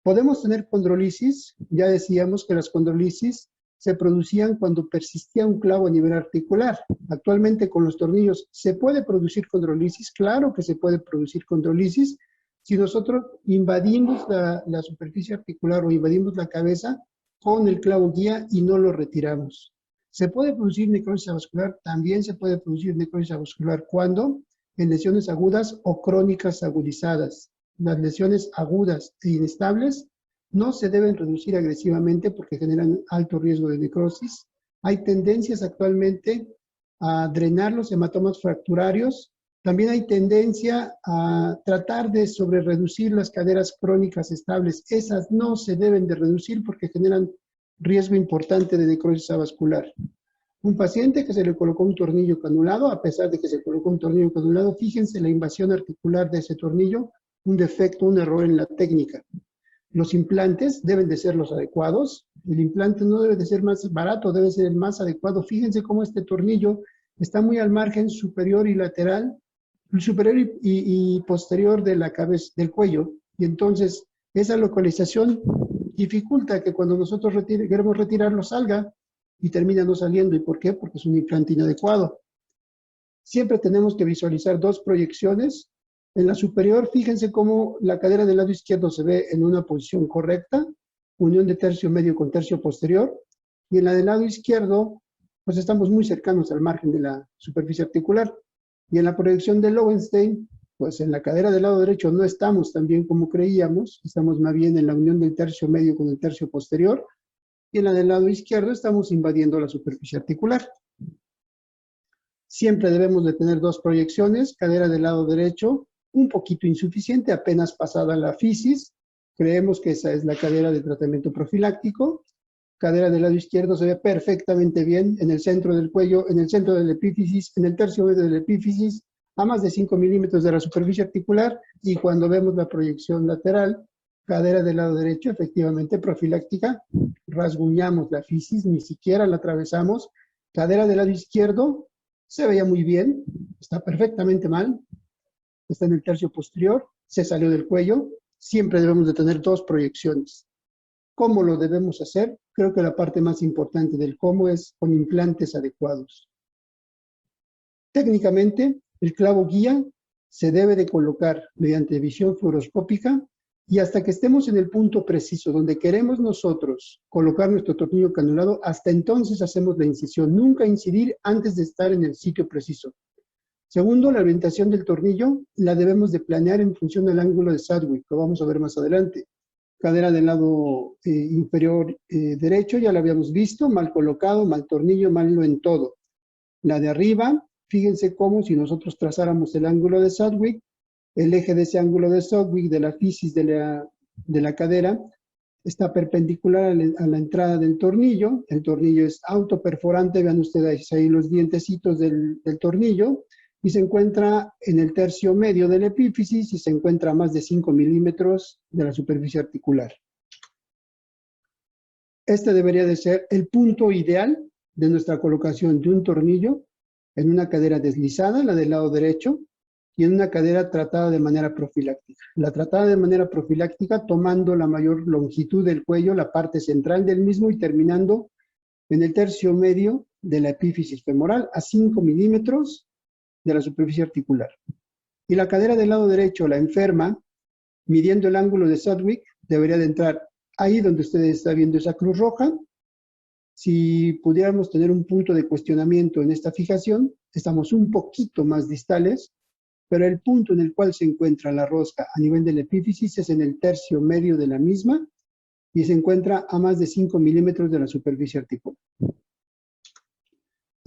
Podemos tener condrolisis, ya decíamos que las condrolisis se producían cuando persistía un clavo a nivel articular. Actualmente con los tornillos, ¿se puede producir condrolisis? Claro que se puede producir condrolisis si nosotros invadimos la superficie articular o invadimos la cabeza con el clavo guía y no lo retiramos. ¿Se puede producir necrosis avascular? También se puede producir necrosis avascular. ¿Cuándo? En lesiones agudas o crónicas agudizadas. Las lesiones agudas e inestables no se deben reducir agresivamente porque generan alto riesgo de necrosis. Hay tendencias actualmente a drenar los hematomas fracturarios También hay tendencia a tratar de sobrereducir las caderas crónicas estables. Esas no se deben de reducir porque generan riesgo importante de necrosis avascular. Un paciente que se le colocó un tornillo canulado, a pesar de que se colocó un tornillo canulado, fíjense la invasión articular de ese tornillo, un defecto, un error en la técnica. Los implantes deben de ser los adecuados. El implante no debe de ser más barato, debe ser el más adecuado. Fíjense cómo este tornillo está muy al margen superior y lateral, superior y posterior de la cabeza, del cuello. Y entonces esa localización dificulta que cuando nosotros queremos retirarlo salga y termina no saliendo. ¿Y por qué? Porque es un implante inadecuado. Siempre tenemos que visualizar dos proyecciones. En la superior, fíjense cómo la cadera del lado izquierdo se ve en una posición correcta, unión de tercio medio con tercio posterior, y en la del lado izquierdo, pues estamos muy cercanos al margen de la superficie articular. Y en la proyección de Lowenstein, pues en la cadera del lado derecho no estamos tan bien como creíamos, estamos más bien en la unión del tercio medio con el tercio posterior, y en la del lado izquierdo estamos invadiendo la superficie articular. Siempre debemos de tener dos proyecciones, cadera del lado derecho, un poquito insuficiente, apenas pasada la fisis. Creemos que esa es la cadera de tratamiento profiláctico. Cadera del lado izquierdo se ve perfectamente bien en el centro del cuello, en el centro de la epífisis, en el tercio medio de la epífisis, a más de 5 milímetros de la superficie articular. Y cuando vemos la proyección lateral, cadera del lado derecho, efectivamente profiláctica, rasguñamos la fisis, ni siquiera la atravesamos. Cadera del lado izquierdo, se veía muy bien, está perfectamente mal, está en el tercio posterior, se salió del cuello. Siempre debemos de tener dos proyecciones. ¿Cómo lo debemos hacer? Creo que la parte más importante del cómo es con implantes adecuados. Técnicamente, el clavo guía se debe de colocar mediante visión fluoroscópica y hasta que estemos en el punto preciso donde queremos nosotros colocar nuestro tornillo canulado, hasta entonces hacemos la incisión. Nunca incidir antes de estar en el sitio preciso. Segundo, la orientación del tornillo la debemos de planear en función del ángulo de Sadwick, lo vamos a ver más adelante. Cadera del lado inferior derecho, ya lo habíamos visto, mal colocado, mal tornillo, malo en todo. La de arriba, fíjense cómo si nosotros trazáramos el ángulo de Sadwick, el eje de ese ángulo de Sadwick, de la fisis de la cadera, está perpendicular a la entrada del tornillo. El tornillo es autoperforante, vean ustedes ahí los dientecitos del tornillo, y se encuentra en el tercio medio de la epífisis y se encuentra a más de 5 milímetros de la superficie articular. Este debería de ser el punto ideal de nuestra colocación de un tornillo en una cadera deslizada, la del lado derecho, y en una cadera tratada de manera profiláctica. La tratada de manera profiláctica tomando la mayor longitud del cuello, la parte central del mismo y terminando en el tercio medio de la epífisis femoral a 5 milímetros de la superficie articular. Y la cadera del lado derecho, la enferma, midiendo el ángulo de Sadwick, debería de entrar ahí donde usted está viendo esa cruz roja. Si pudiéramos tener un punto de cuestionamiento en esta fijación, estamos un poquito más distales, pero el punto en el cual se encuentra la rosca a nivel de la epífisis es en el tercio medio de la misma y se encuentra a más de 5 milímetros de la superficie articular.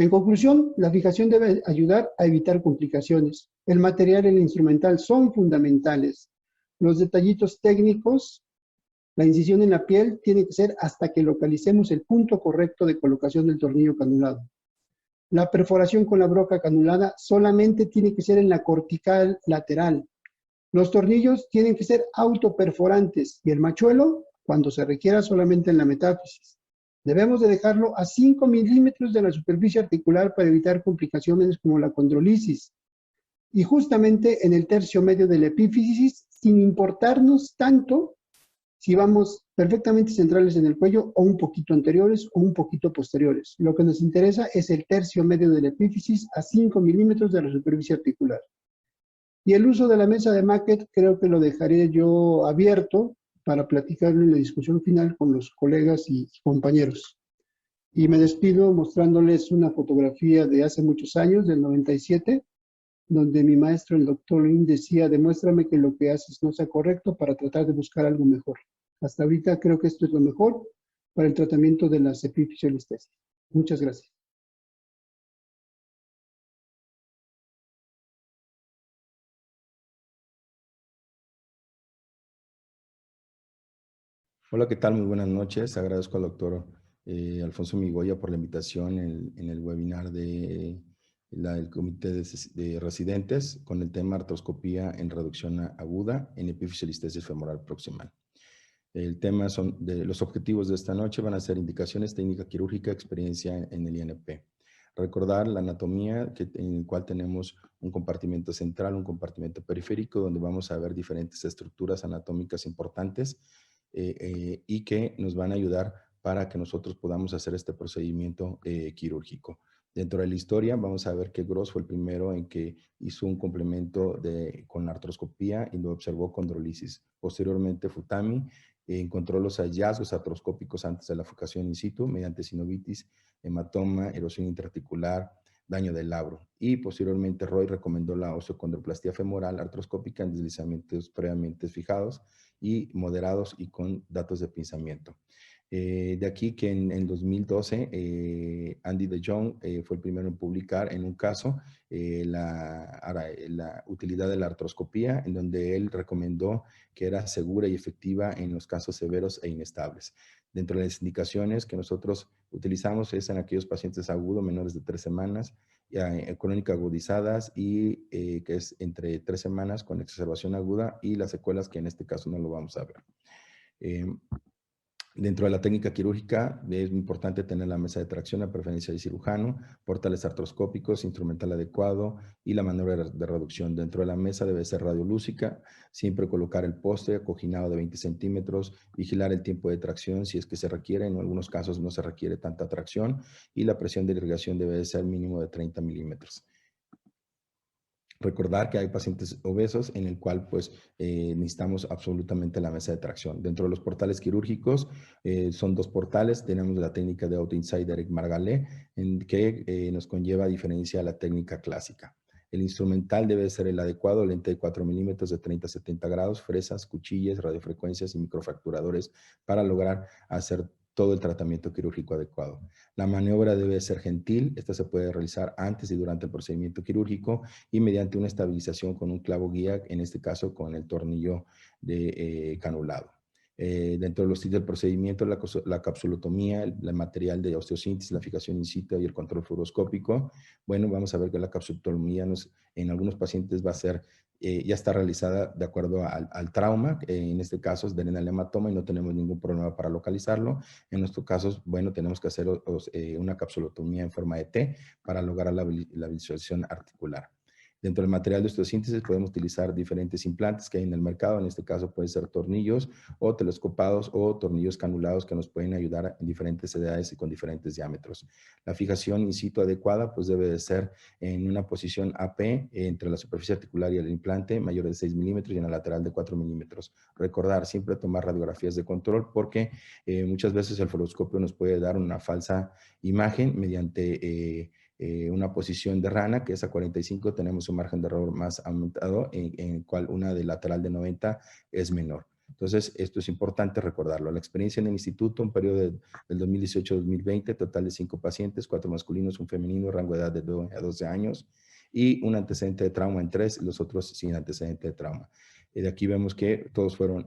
En conclusión, la fijación debe ayudar a evitar complicaciones. El material y el instrumental son fundamentales. Los detallitos técnicos, la incisión en la piel tiene que ser hasta que localicemos el punto correcto de colocación del tornillo canulado. La perforación con la broca canulada solamente tiene que ser en la cortical lateral. Los tornillos tienen que ser autoperforantes y el machuelo, cuando se requiera, solamente en la metáfisis. Debemos de dejarlo a 5 milímetros de la superficie articular para evitar complicaciones como la condrolisis. Y justamente en el tercio medio de la epífisis, sin importarnos tanto si vamos perfectamente centrales en el cuello o un poquito anteriores o un poquito posteriores. Lo que nos interesa es el tercio medio de la epífisis a 5 milímetros de la superficie articular. Y el uso de la mesa de Maquet creo que lo dejaré yo abierto para platicarlo en la discusión final con los colegas y compañeros. Y me despido mostrándoles una fotografía de hace muchos años, del 97, donde mi maestro, el doctor Lin, decía, demuéstrame que lo que haces no sea correcto para tratar de buscar algo mejor. Hasta ahorita creo que esto es lo mejor para el tratamiento de las epifisiolistesias. Muchas gracias. Hola, ¿qué tal? Muy buenas noches. Agradezco al doctor Alfonso Migoya por la invitación en el webinar del Comité de Residentes con el tema artroscopía en reducción aguda en epifisiolistesis femoral proximal. El tema son de los objetivos de esta noche van a ser indicaciones, técnica quirúrgica, experiencia en el INP. Recordar la anatomía en el cual tenemos un compartimento central, un compartimento periférico, donde vamos a ver diferentes estructuras anatómicas importantes y que nos van a ayudar para que nosotros podamos hacer este procedimiento quirúrgico. Dentro de la historia vamos a ver que Gross fue el primero en que hizo un complemento con la artroscopía y lo observó condrolisis. Posteriormente Futami encontró los hallazgos artroscópicos antes de la focación in situ mediante sinovitis, hematoma, erosión intraarticular, daño del labro. Y posteriormente Roy recomendó la osteocondroplastía femoral artroscópica en deslizamientos previamente fijados y moderados y con datos de pinzamiento. De aquí que en 2012 Andy de Jong fue el primero en publicar en un caso la utilidad de la artroscopía, en donde él recomendó que era segura y efectiva en los casos severos e inestables. Dentro de las indicaciones que nosotros utilizamos es en aquellos pacientes agudos menores de 3 semanas, crónica agudizadas y que es entre 3 semanas con exacerbación aguda y las secuelas que en este caso no lo vamos a ver. Dentro de la técnica quirúrgica es importante tener la mesa de tracción a preferencia de cirujano, portales artroscópicos, instrumental adecuado y la maniobra de reducción. Dentro de la mesa debe ser radiolúcica, siempre colocar el poste acoginado de 20 centímetros, vigilar el tiempo de tracción si es que se requiere, en algunos casos no se requiere tanta tracción y la presión de irrigación debe de ser mínimo de 30 milímetros. Recordar que hay pacientes obesos en el cual pues necesitamos absolutamente la mesa de tracción. Dentro de los portales quirúrgicos son 2 portales. Tenemos la técnica de Auto Inside Eric Margalé en que nos conlleva a diferencia de la técnica clásica. El instrumental debe ser el adecuado, lente de 4 milímetros de 30 a 70 grados, fresas, cuchillas, radiofrecuencias y microfracturadores para lograr hacer todo el tratamiento quirúrgico adecuado. La maniobra debe ser gentil. Esta se puede realizar antes y durante el procedimiento quirúrgico y mediante una estabilización con un clavo guía, en este caso con el tornillo de canulado. Dentro de los tips del procedimiento, la capsulotomía, el material de osteosíntesis, la fijación in situ y el control fluoroscópico. Bueno, vamos a ver que la capsulotomía en algunos pacientes va a ser, ya está realizada de acuerdo al trauma, en este caso es de el hematoma y no tenemos ningún problema para localizarlo. En nuestros casos, bueno, tenemos que hacer una capsulotomía en forma de T para lograr la visualización articular. Dentro del material de osteosíntesis podemos utilizar diferentes implantes que hay en el mercado. En este caso pueden ser tornillos o telescopados o tornillos canulados que nos pueden ayudar en diferentes edades y con diferentes diámetros. La fijación in situ adecuada pues debe de ser en una posición AP entre la superficie articular y el implante mayor de 6 milímetros y en la lateral de 4 milímetros. Recordar siempre tomar radiografías de control porque muchas veces el fluoroscopio nos puede dar una falsa imagen mediante una posición de rana, que es a 45, tenemos un margen de error más aumentado, en el cual una de lateral de 90 es menor. Entonces, esto es importante recordarlo. La experiencia en el instituto, un periodo del 2018-2020, total de 5 pacientes, 4 masculinos, un femenino, rango de edad de 2 a 12 años, y un antecedente de trauma en 3, los otros sin antecedente de trauma. De aquí vemos que todos fueron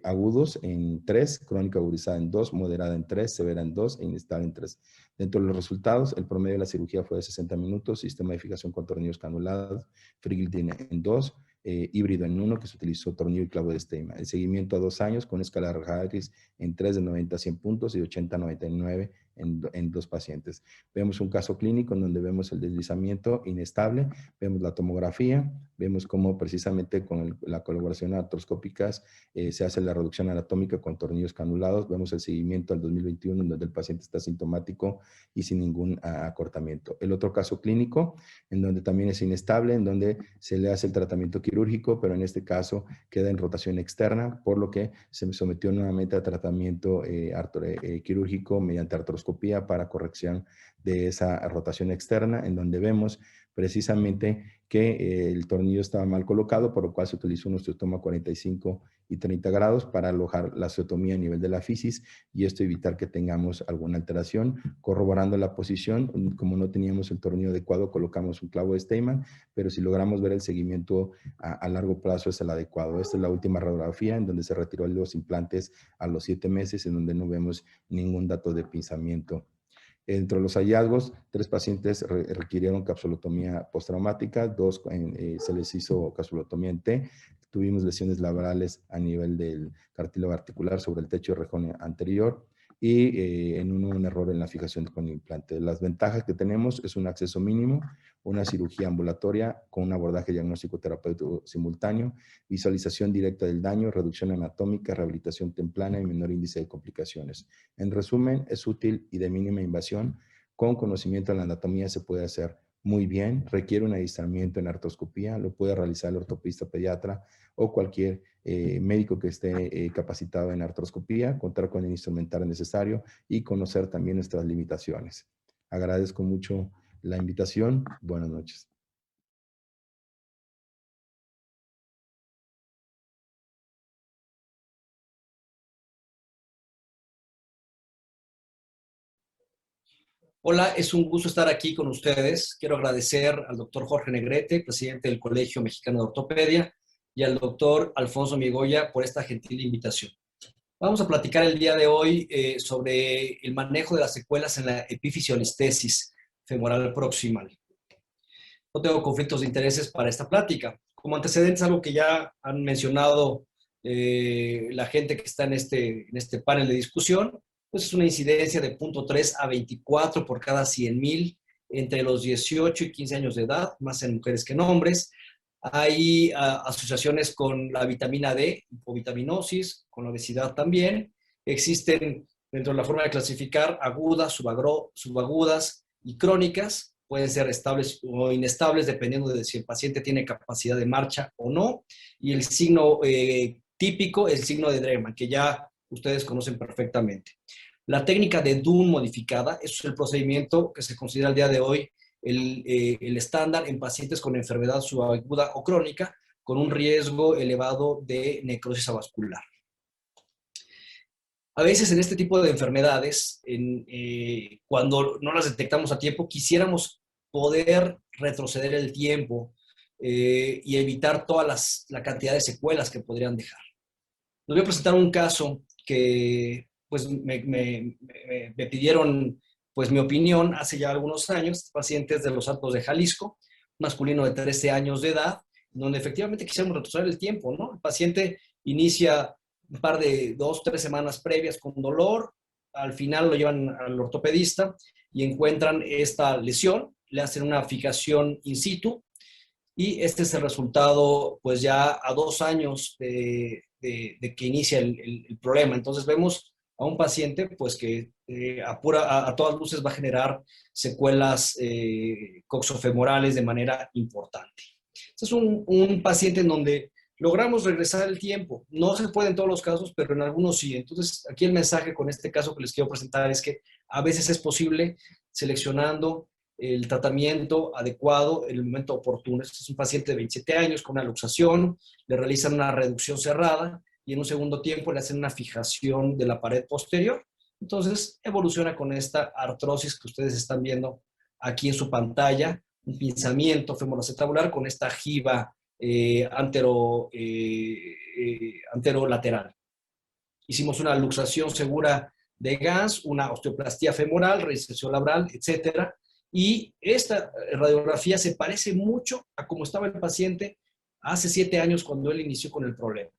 agudos en 3, crónica agudizada en 2, moderada en 3, severa en 2 e inestable en 3. Dentro de los resultados, el promedio de la cirugía fue de 60 minutos, sistema de fijación con tornillos canulados, Frigiltin en 2, híbrido en 1, que se utilizó tornillo y clavo de Steinman. El seguimiento a 2 años con escala de Harris en 3 de 90 a 100 puntos y 80 a 99 en 2 pacientes. Vemos un caso clínico en donde vemos el deslizamiento inestable, vemos la tomografía, vemos cómo precisamente con la colaboración artroscópicas se hace la reducción anatómica con tornillos canulados, vemos el seguimiento al 2021 en donde el paciente está sintomático y sin ningún acortamiento. El otro caso clínico en donde también es inestable, en donde se le hace el tratamiento quirúrgico, pero en este caso queda en rotación externa, por lo que se sometió nuevamente a tratamiento quirúrgico mediante artroscopía para corrección de esa rotación externa, en donde vemos precisamente que el tornillo estaba mal colocado, por lo cual se utilizó un osteotoma 45 y 30 grados para alojar la osteotomía a nivel de la fisis y esto evitar que tengamos alguna alteración. Corroborando la posición, como no teníamos el tornillo adecuado, colocamos un clavo de Steinmann, pero si logramos ver el seguimiento a largo plazo es el adecuado. Esta es la última radiografía en donde se retiró los implantes a los 7 meses, en donde no vemos ningún dato de pinzamiento. Entre los hallazgos, 3 pacientes requirieron capsulotomía postraumática, 2 se les hizo capsulotomía en T. Tuvimos lesiones laborales a nivel del cartílago articular sobre el techo de región anterior y en uno un error en la fijación con el implante. Las ventajas que tenemos es un acceso mínimo, una cirugía ambulatoria con un abordaje diagnóstico terapéutico simultáneo, visualización directa del daño, reducción anatómica, rehabilitación temprana y menor índice de complicaciones. En resumen, es útil y de mínima invasión. Con conocimiento de la anatomía se puede hacer muy bien, requiere un adiestramiento en artroscopía, lo puede realizar el ortopedista pediatra o cualquier médico que esté capacitado en artroscopía, contar con el instrumentario necesario y conocer también nuestras limitaciones. Agradezco mucho la invitación. Buenas noches. Hola, es un gusto estar aquí con ustedes. Quiero agradecer al doctor Jorge Negrete, presidente del Colegio Mexicano de Ortopedia, y al doctor Alfonso Migoya por esta gentil invitación. Vamos a platicar el día de hoy sobre el manejo de las secuelas en la epifisiolistesis femoral proximal. No tengo conflictos de intereses para esta plática. Como antecedentes, algo que ya han mencionado la gente que está en este panel de discusión, pues es una incidencia de 0.3 a 24 por cada 100,000 entre los 18 y 15 años de edad, más en mujeres que en hombres. Hay asociaciones con la vitamina D, hipovitaminosis, con la obesidad también. Existen dentro de la forma de clasificar agudas, subagudas y crónicas. Pueden ser estables o inestables dependiendo de si el paciente tiene capacidad de marcha o no. Y el signo típico es el signo de Dreman, que ya ustedes conocen perfectamente. La técnica de Dunn modificada, eso es el procedimiento que se considera al día de hoy el estándar en pacientes con enfermedad subaguda o crónica con un riesgo elevado de necrosis avascular. A veces en este tipo de enfermedades, cuando no las detectamos a tiempo, quisiéramos poder retroceder el tiempo y evitar toda la cantidad de secuelas que podrían dejar. Les voy a presentar un caso que pues, me pidieron pues, mi opinión hace ya algunos años. Este paciente es de Los Altos de Jalisco, masculino de 13 años de edad, donde efectivamente quisiéramos retroceder el tiempo, ¿no? El paciente inicia un par de 2, 3 semanas previas con dolor, al final lo llevan al ortopedista y encuentran esta lesión, le hacen una fijación in situ y este es el resultado pues ya a 2 años de que inicia el problema. Entonces vemos a un paciente pues que a todas luces va a generar secuelas coxofemorales de manera importante. Este es un paciente en donde logramos regresar el tiempo. No se puede en todos los casos, pero en algunos sí. Entonces, aquí el mensaje con este caso que les quiero presentar es que a veces es posible seleccionando el tratamiento adecuado en el momento oportuno. Este es un paciente de 27 años con una luxación, le realizan una reducción cerrada y en un segundo tiempo le hacen una fijación de la pared posterior. Entonces, evoluciona con esta artrosis que ustedes están viendo aquí en su pantalla, un pinzamiento femoroacetabular con esta jiba anterolateral. Hicimos una luxación segura de Gans, una osteoplastía femoral, reinserción labral, etc. Y esta radiografía se parece mucho a cómo estaba el paciente hace 7 años cuando él inició con el problema.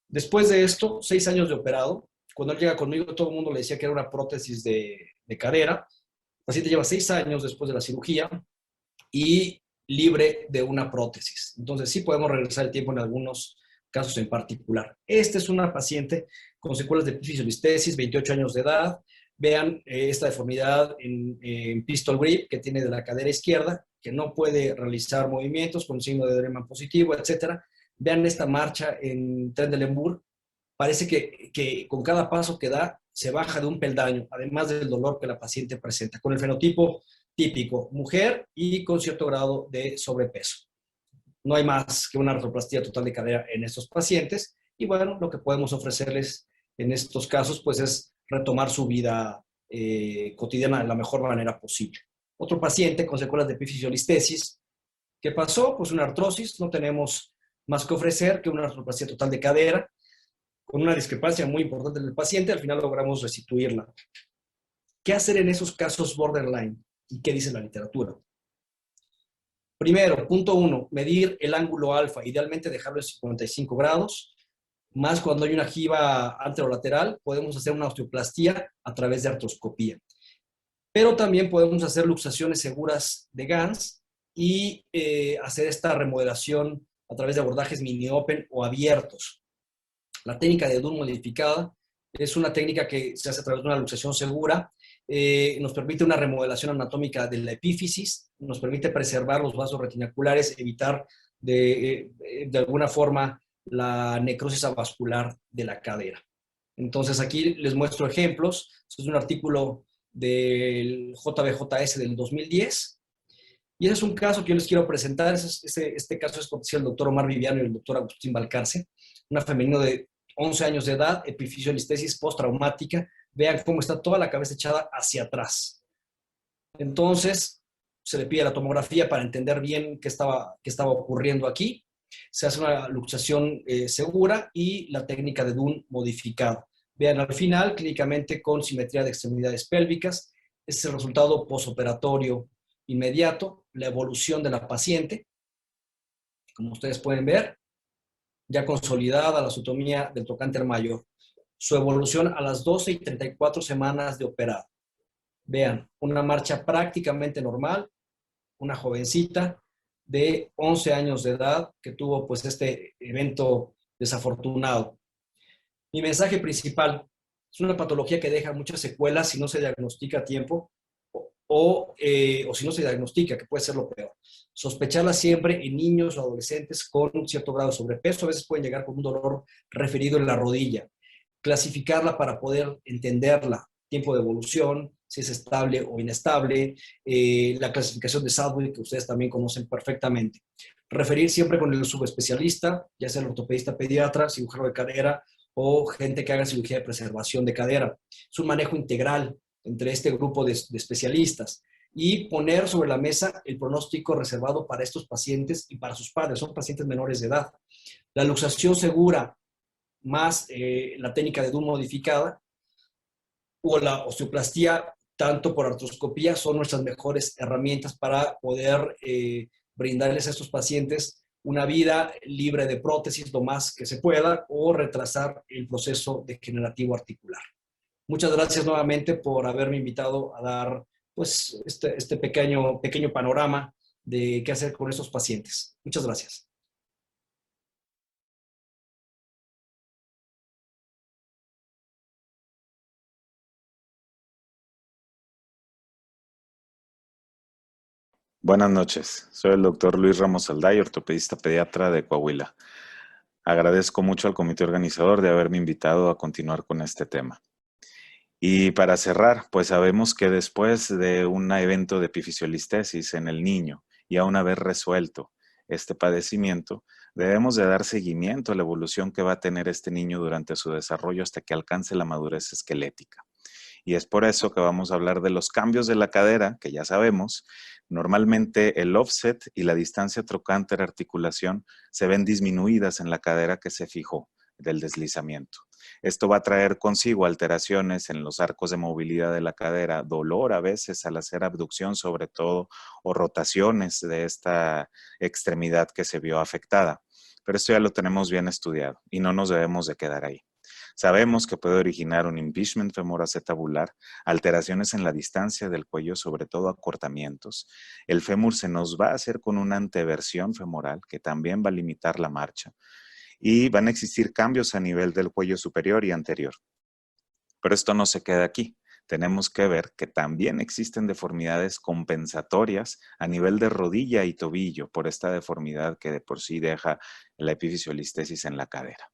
Después de esto, 6 años de operado, cuando él llega conmigo, todo el mundo le decía que era una prótesis de cadera. El paciente lleva 6 años después de la cirugía y libre de una prótesis. Entonces sí podemos regresar el tiempo en algunos casos en particular. Esta es una paciente con secuelas de epifisiolistesis, 28 años de edad. Vean esta deformidad en pistol grip que tiene de la cadera izquierda, que no puede realizar movimientos con signo de Dreman positivo, etc. Vean esta marcha en Trendelenburg. Parece que con cada paso que da se baja de un peldaño, además del dolor que la paciente presenta. Con el fenotipo típico, mujer y con cierto grado de sobrepeso. No hay más que una artroplastía total de cadera en estos pacientes y bueno, lo que podemos ofrecerles en estos casos pues es retomar su vida cotidiana de la mejor manera posible. Otro paciente con secuelas de epifisiolistesis, ¿qué pasó? Pues una artrosis, no tenemos más que ofrecer que una artroplastía total de cadera, con una discrepancia muy importante del paciente, al final logramos restituirla. ¿Qué hacer en esos casos borderline? ¿Y qué dice la literatura? Primero, punto 1, medir el ángulo alfa, idealmente dejarlo en 55 grados, más cuando hay una jiba anterolateral, podemos hacer una osteoplastía a través de artroscopía. Pero también podemos hacer luxaciones seguras de Gans y hacer esta remodelación a través de abordajes mini-open o abiertos. La técnica de Dunn modificada es una técnica que se hace a través de una luxación segura, nos permite una remodelación anatómica de la epífisis, nos permite preservar los vasos retinaculares, evitar de alguna forma la necrosis avascular de la cadera. Entonces aquí les muestro ejemplos. Este es un artículo del JBJS del 2010 y ese es un caso que yo les quiero presentar. Este caso es cortesía del doctor Omar Viviano y el doctor Agustín Balcarce, una femenina de 11 años de edad, epifisiolistesis postraumática. Vean cómo está toda la cabeza echada hacia atrás. Entonces, se le pide la tomografía para entender bien qué estaba ocurriendo aquí. Se hace una luxación segura y la técnica de Dunn modificada. Vean al final, clínicamente con simetría de extremidades pélvicas. Este es el resultado posoperatorio inmediato, la evolución de la paciente. Como ustedes pueden ver, ya consolidada la osteotomía del trocánter mayor. Su evolución a las 12 y 34 semanas de operado. Vean, una marcha prácticamente normal, una jovencita de 11 años de edad que tuvo pues este evento desafortunado. Mi mensaje principal es una patología que deja muchas secuelas si no se diagnostica a tiempo o si no se diagnostica, que puede ser lo peor. Sospecharla siempre en niños o adolescentes con un cierto grado de sobrepeso, a veces pueden llegar con un dolor referido en la rodilla. Clasificarla para poder entenderla, tiempo de evolución, si es estable o inestable, la clasificación de Southwick, que ustedes también conocen perfectamente. Referir siempre con el subespecialista, ya sea el ortopedista pediatra, cirujano de cadera o gente que haga cirugía de preservación de cadera. Es un manejo integral entre este grupo de especialistas y poner sobre la mesa el pronóstico reservado para estos pacientes y para sus padres. Son pacientes menores de edad. La luxación segura más la técnica de Dunn modificada o la osteoplastía, tanto por artroscopía, son nuestras mejores herramientas para poder brindarles a estos pacientes una vida libre de prótesis lo más que se pueda o retrasar el proceso degenerativo articular. Muchas gracias nuevamente por haberme invitado a dar pues, este pequeño panorama de qué hacer con estos pacientes. Muchas gracias. Buenas noches, soy el doctor Luis Ramos Alday, ortopedista pediatra de Coahuila. Agradezco mucho al comité organizador de haberme invitado a continuar con este tema. Y para cerrar, pues sabemos que después de un evento de epifisiolistesis en el niño y aún haber resuelto este padecimiento, debemos de dar seguimiento a la evolución que va a tener este niño durante su desarrollo hasta que alcance la madurez esquelética. Y es por eso que vamos a hablar de los cambios de la cadera, que ya sabemos, normalmente el offset y la distancia trocánter-articulación se ven disminuidas en la cadera que se fijó del deslizamiento. Esto va a traer consigo alteraciones en los arcos de movilidad de la cadera, dolor a veces al hacer abducción sobre todo, o rotaciones de esta extremidad que se vio afectada. Pero esto ya lo tenemos bien estudiado y no nos debemos de quedar ahí. Sabemos que puede originar un impingement femoroacetabular, alteraciones en la distancia del cuello, sobre todo acortamientos. El fémur se nos va a hacer con una anteversión femoral que también va a limitar la marcha. Y van a existir cambios a nivel del cuello superior y anterior. Pero esto no se queda aquí. Tenemos que ver que también existen deformidades compensatorias a nivel de rodilla y tobillo por esta deformidad que de por sí deja la epifisiolistesis en la cadera.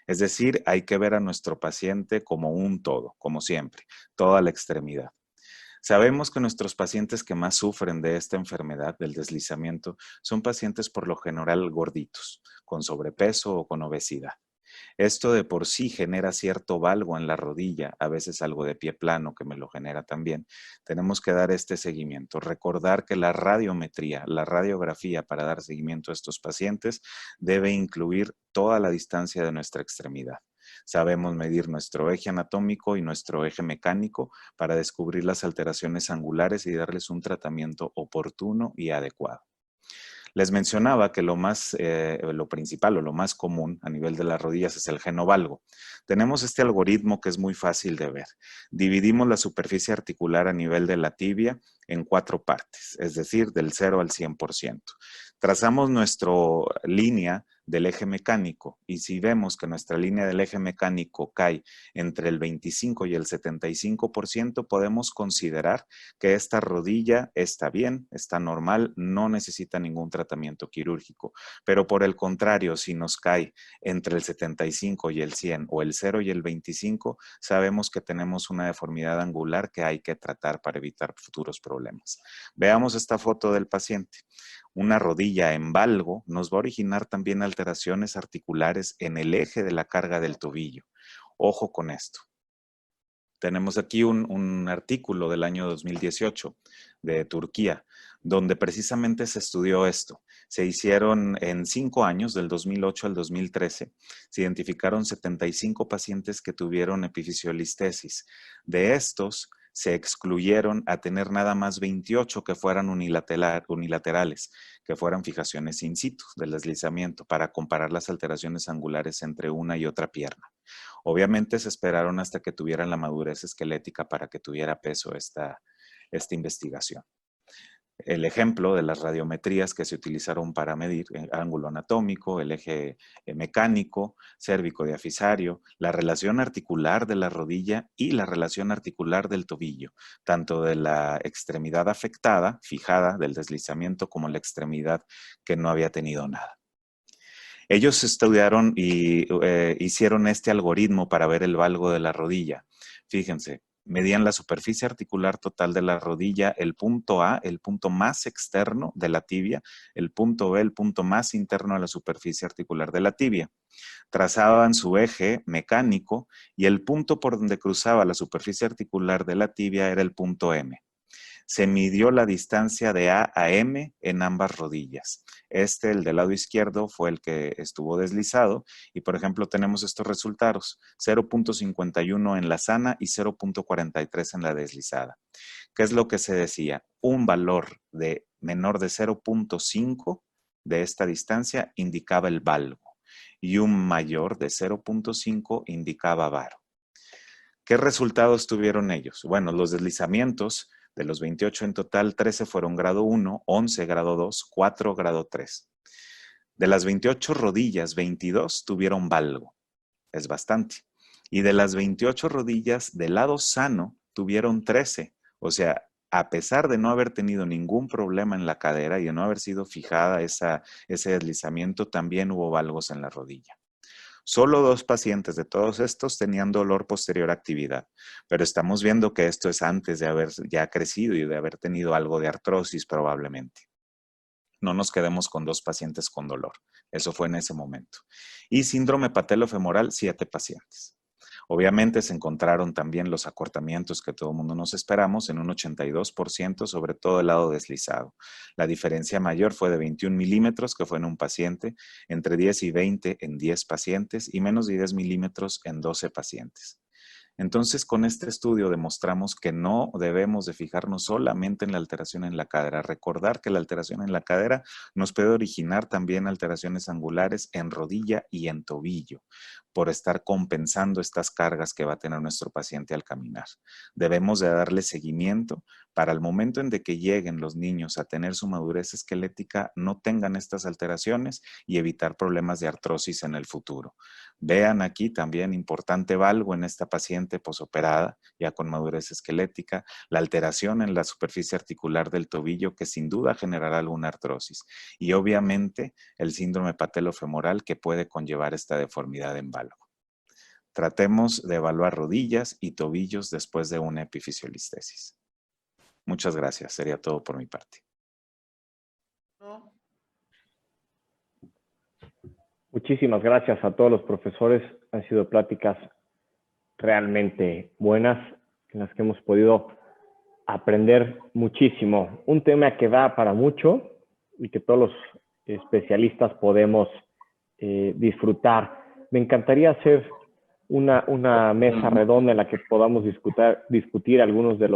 Es decir, hay que ver a nuestro paciente como un todo, como siempre, toda la extremidad. Sabemos que nuestros pacientes que más sufren de esta enfermedad, del deslizamiento, son pacientes por lo general gorditos, con sobrepeso o con obesidad. Esto de por sí genera cierto valgo en la rodilla, a veces algo de pie plano que me lo genera también. Tenemos que dar este seguimiento. Recordar que la radiometría, la radiografía para dar seguimiento a estos pacientes debe incluir toda la distancia de nuestra extremidad. Sabemos medir nuestro eje anatómico y nuestro eje mecánico para descubrir las alteraciones angulares y darles un tratamiento oportuno y adecuado. Les mencionaba que lo principal o lo más común a nivel de las rodillas es el genovalgo. Tenemos este algoritmo que es muy fácil de ver. Dividimos la superficie articular a nivel de la tibia en 4 partes, es decir, del 0 al 100%. Trazamos nuestra línea del eje mecánico y si vemos que nuestra línea del eje mecánico cae entre el 25 y el 75%, podemos considerar que esta rodilla está bien, está normal, no necesita ningún tratamiento quirúrgico. Pero por el contrario, si nos cae entre el 75 y el 100 o el 0 y el 25, sabemos que tenemos una deformidad angular que hay que tratar para evitar futuros problemas. Veamos esta foto del paciente. Una rodilla en valgo nos va a originar también alteraciones articulares en el eje de la carga del tobillo. Ojo con esto. Tenemos aquí un artículo del año 2018 de Turquía, donde precisamente se estudió esto. Se hicieron en 5 años, del 2008 al 2013, se identificaron 75 pacientes que tuvieron epifisiolistesis. De estos, se excluyeron a tener nada más 28 que fueran unilaterales, que fueran fijaciones in situ del deslizamiento, para comparar las alteraciones angulares entre una y otra pierna. Obviamente se esperaron hasta que tuvieran la madurez esquelética para que tuviera peso esta investigación. El ejemplo de las radiometrías que se utilizaron para medir el ángulo anatómico, el eje mecánico, cérvico-diafisario, la relación articular de la rodilla y la relación articular del tobillo, tanto de la extremidad afectada, fijada del deslizamiento, como la extremidad que no había tenido nada. Ellos estudiaron y hicieron este algoritmo para ver el valgo de la rodilla. Fíjense. Medían la superficie articular total de la rodilla, el punto A, el punto más externo de la tibia, el punto B, el punto más interno de la superficie articular de la tibia. Trazaban su eje mecánico y el punto por donde cruzaba la superficie articular de la tibia era el punto M. Se midió la distancia de A a M en ambas rodillas. El del lado izquierdo, fue el que estuvo deslizado y, por ejemplo, tenemos estos resultados: 0.51 en la sana y 0.43 en la deslizada. ¿Qué es lo que se decía? Un valor de menor de 0.5 de esta distancia indicaba el valgo y un mayor de 0.5 indicaba varo. ¿Qué resultados tuvieron ellos? Bueno, los deslizamientos, de los 28 en total, 13 fueron grado 1, 11 grado 2, 4 grado 3. De las 28 rodillas, 22 tuvieron valgo. Es bastante. Y de las 28 rodillas del lado sano, tuvieron 13. O sea, a pesar de no haber tenido ningún problema en la cadera y de no haber sido fijada ese deslizamiento, también hubo valgos en la rodilla. Solo 2 pacientes de todos estos tenían dolor posterior a actividad, pero estamos viendo que esto es antes de haber ya crecido y de haber tenido algo de artrosis probablemente. No nos quedemos con 2 pacientes con dolor. Eso fue en ese momento. Y síndrome patelofemoral, 7 pacientes. Obviamente se encontraron también los acortamientos que todo el mundo nos esperamos en un 82%, sobre todo el lado deslizado. La diferencia mayor fue de 21 milímetros, que fue en un paciente, entre 10 y 20 en 10 pacientes y menos de 10 milímetros en 12 pacientes. Entonces, con este estudio demostramos que no debemos de fijarnos solamente en la alteración en la cadera. Recordar que la alteración en la cadera nos puede originar también alteraciones angulares en rodilla y en tobillo, por estar compensando estas cargas que va a tener nuestro paciente al caminar. Debemos de darle seguimiento para el momento en de que lleguen los niños a tener su madurez esquelética, no tengan estas alteraciones y evitar problemas de artrosis en el futuro. Vean aquí también importante valgo en esta paciente posoperada, ya con madurez esquelética, la alteración en la superficie articular del tobillo que sin duda generará alguna artrosis y obviamente el síndrome patelofemoral que puede conllevar esta deformidad en valgo. Tratemos de evaluar rodillas y tobillos después de una epifisiolistesis. Muchas gracias. Sería todo por mi parte. Muchísimas gracias a todos los profesores. Han sido pláticas realmente buenas en las que hemos podido aprender muchísimo. Un tema que da para mucho y que todos los especialistas podemos disfrutar. Me encantaría hacer una mesa redonda en la que podamos discutir algunos de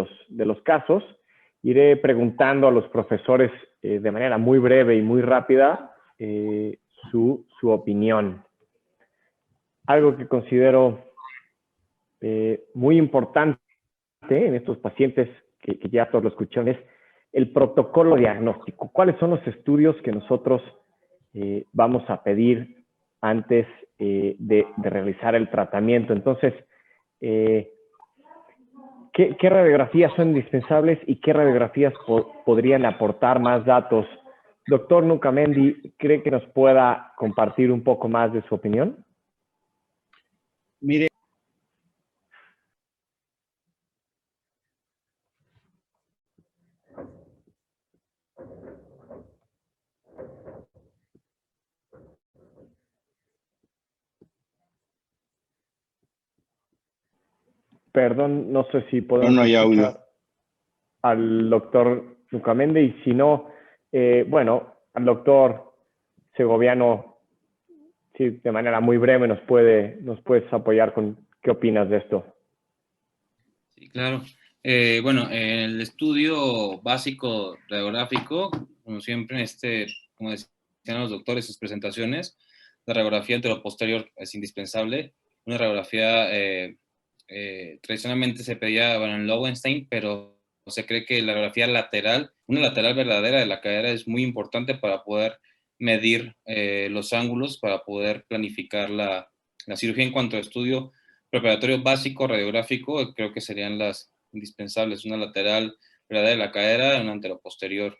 los casos. Iré preguntando a los profesores de manera muy breve y muy rápida su opinión. Algo que considero muy importante en estos pacientes que ya todos lo escucharon es el protocolo diagnóstico. ¿Cuáles son los estudios que nosotros vamos a pedir antes de realizar el tratamiento? Entonces, ¿qué radiografías son indispensables y qué radiografías podrían aportar más datos? Doctor Nucamendi, ¿cree que nos pueda compartir un poco más de su opinión? Mire, Perdón, no sé si podemos No hay audio escuchar al doctor Nucamendi, y si no, bueno, al doctor Segoviano, sí, de manera muy breve nos puedes apoyar con qué opinas de esto. Sí, claro. Bueno, en el estudio básico radiográfico, como siempre, como decían los doctores en sus presentaciones, la radiografía anteroposterior es indispensable. Una radiografía tradicionalmente se pedía, bueno, en Lowenstein, pero se cree que la radiografía lateral, una lateral verdadera de la cadera, es muy importante para poder medir los ángulos, para poder planificar la cirugía. En cuanto a estudio preparatorio básico radiográfico, creo que serían las indispensables, una lateral verdadera de la cadera y una anteroposterior.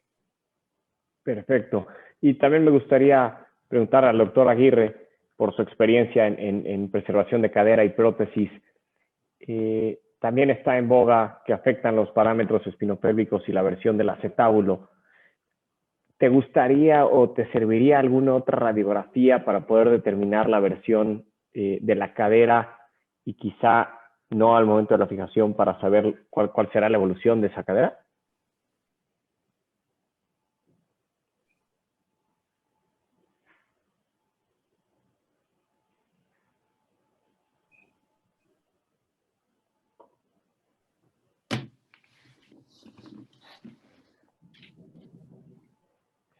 Perfecto. Y también me gustaría preguntar al doctor Aguirre, por su experiencia en preservación de cadera y prótesis, también está en boga que afectan los parámetros espinopélvicos y la versión del acetábulo. ¿Te gustaría o te serviría alguna otra radiografía para poder determinar la versión de la cadera y quizá no al momento de la fijación para saber cuál será la evolución de esa cadera?